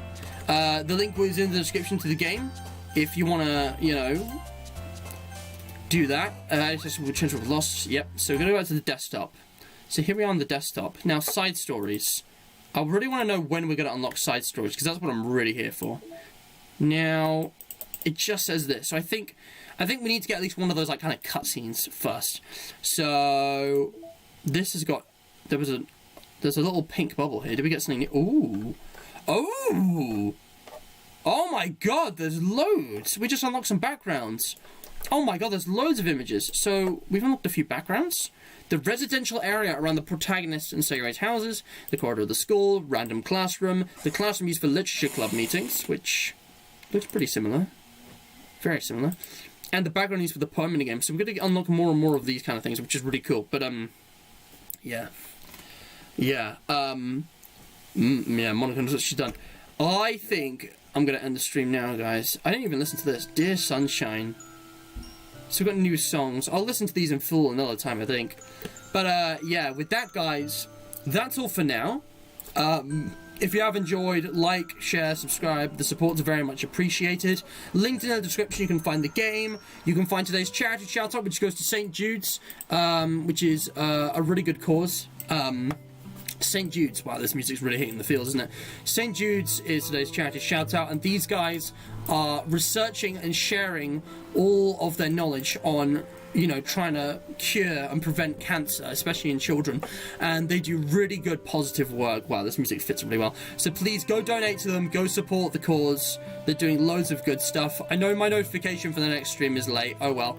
[SPEAKER 1] The link was in the description to the game if you want to, you know, do that. Accessible potential lost. Yep. So we're going to go back to the desktop. So here we are on the desktop. Now, side stories. I really want to know when we're going to unlock side stories, because that's what I'm really here for. Now, it just says this. So I think we need to get at least one of those, like, kind of cutscenes first. So this has got... There's a little pink bubble here. Did we get something new? Ooh. Oh! Oh my god, there's loads. We just unlocked some backgrounds. Oh my god, there's loads of images. So we've unlocked a few backgrounds. The residential area around the protagonist and Sayori's houses, the corridor of the school, random classroom, the classroom used for literature club meetings, which looks pretty similar. Very similar. And the background used for the poem in the game. So we're going to unlock more and more of these kind of things, which is really cool. But, yeah. Yeah, yeah, Monica knows what she's done. I think I'm going to end the stream now, guys. I didn't even listen to this. Dear Sunshine. So we've got new songs. I'll listen to these in full another time, I think. But, yeah, with that, guys, that's all for now. If you have enjoyed, like, share, subscribe. The support's very much appreciated. Linked in the description, you can find the game. You can find today's charity shout-out, which goes to St. Jude's, which is a really good cause. St. Jude's, wow, this music's really hitting the field, isn't it? St. Jude's is today's charity shout-out, and these guys are researching and sharing all of their knowledge on, you know, trying to cure and prevent cancer, especially in children, and they do really good positive work. Wow, this music fits really well. So please go donate to them, go support the cause. They're doing loads of good stuff. I know my notification for the next stream is late, oh well.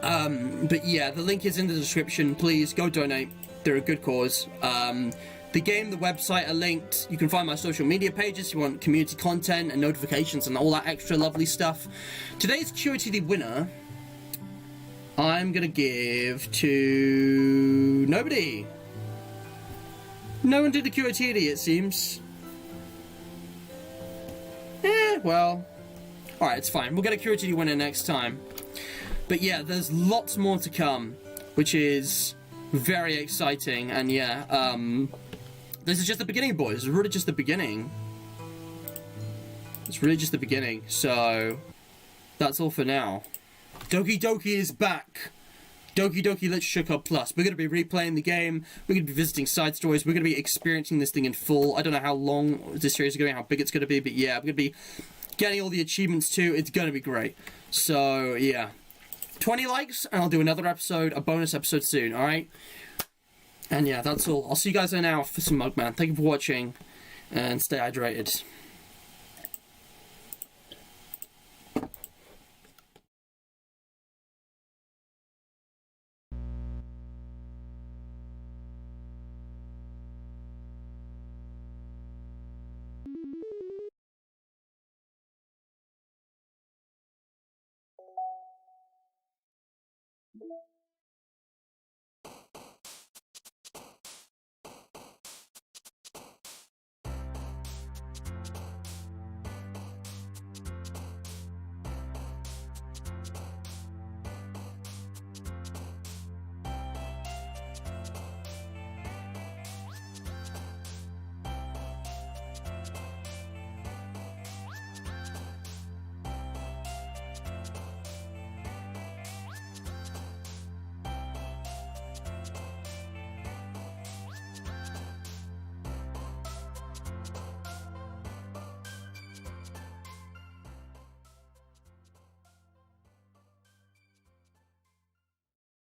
[SPEAKER 1] But yeah, the link is in the description. Please go donate. They're a good cause. The game, the website are linked. You can find my social media pages if you want community content and notifications and all that extra lovely stuff. Today's QOTD winner, I'm gonna give to nobody. No one did the QOTD, it seems. Well, alright, it's fine. We'll get a QOTD winner next time. But yeah, there's lots more to come, which is very exciting. And yeah, this is just the beginning, boys. It's really just the beginning. It's really just the beginning. So that's all for now. Doki Doki is back. Doki Doki Literature Club Plus. We're going to be replaying the game. We're going to be visiting side stories. We're going to be experiencing this thing in full. I don't know how long this series is going to be, how big it's going to be, but yeah, we're going to be getting all the achievements too. It's going to be great. So yeah, 20 likes and I'll do another episode, a bonus episode soon, alright? And yeah, that's all. I'll see you guys there now for some Mugman. Thank you for watching and stay hydrated.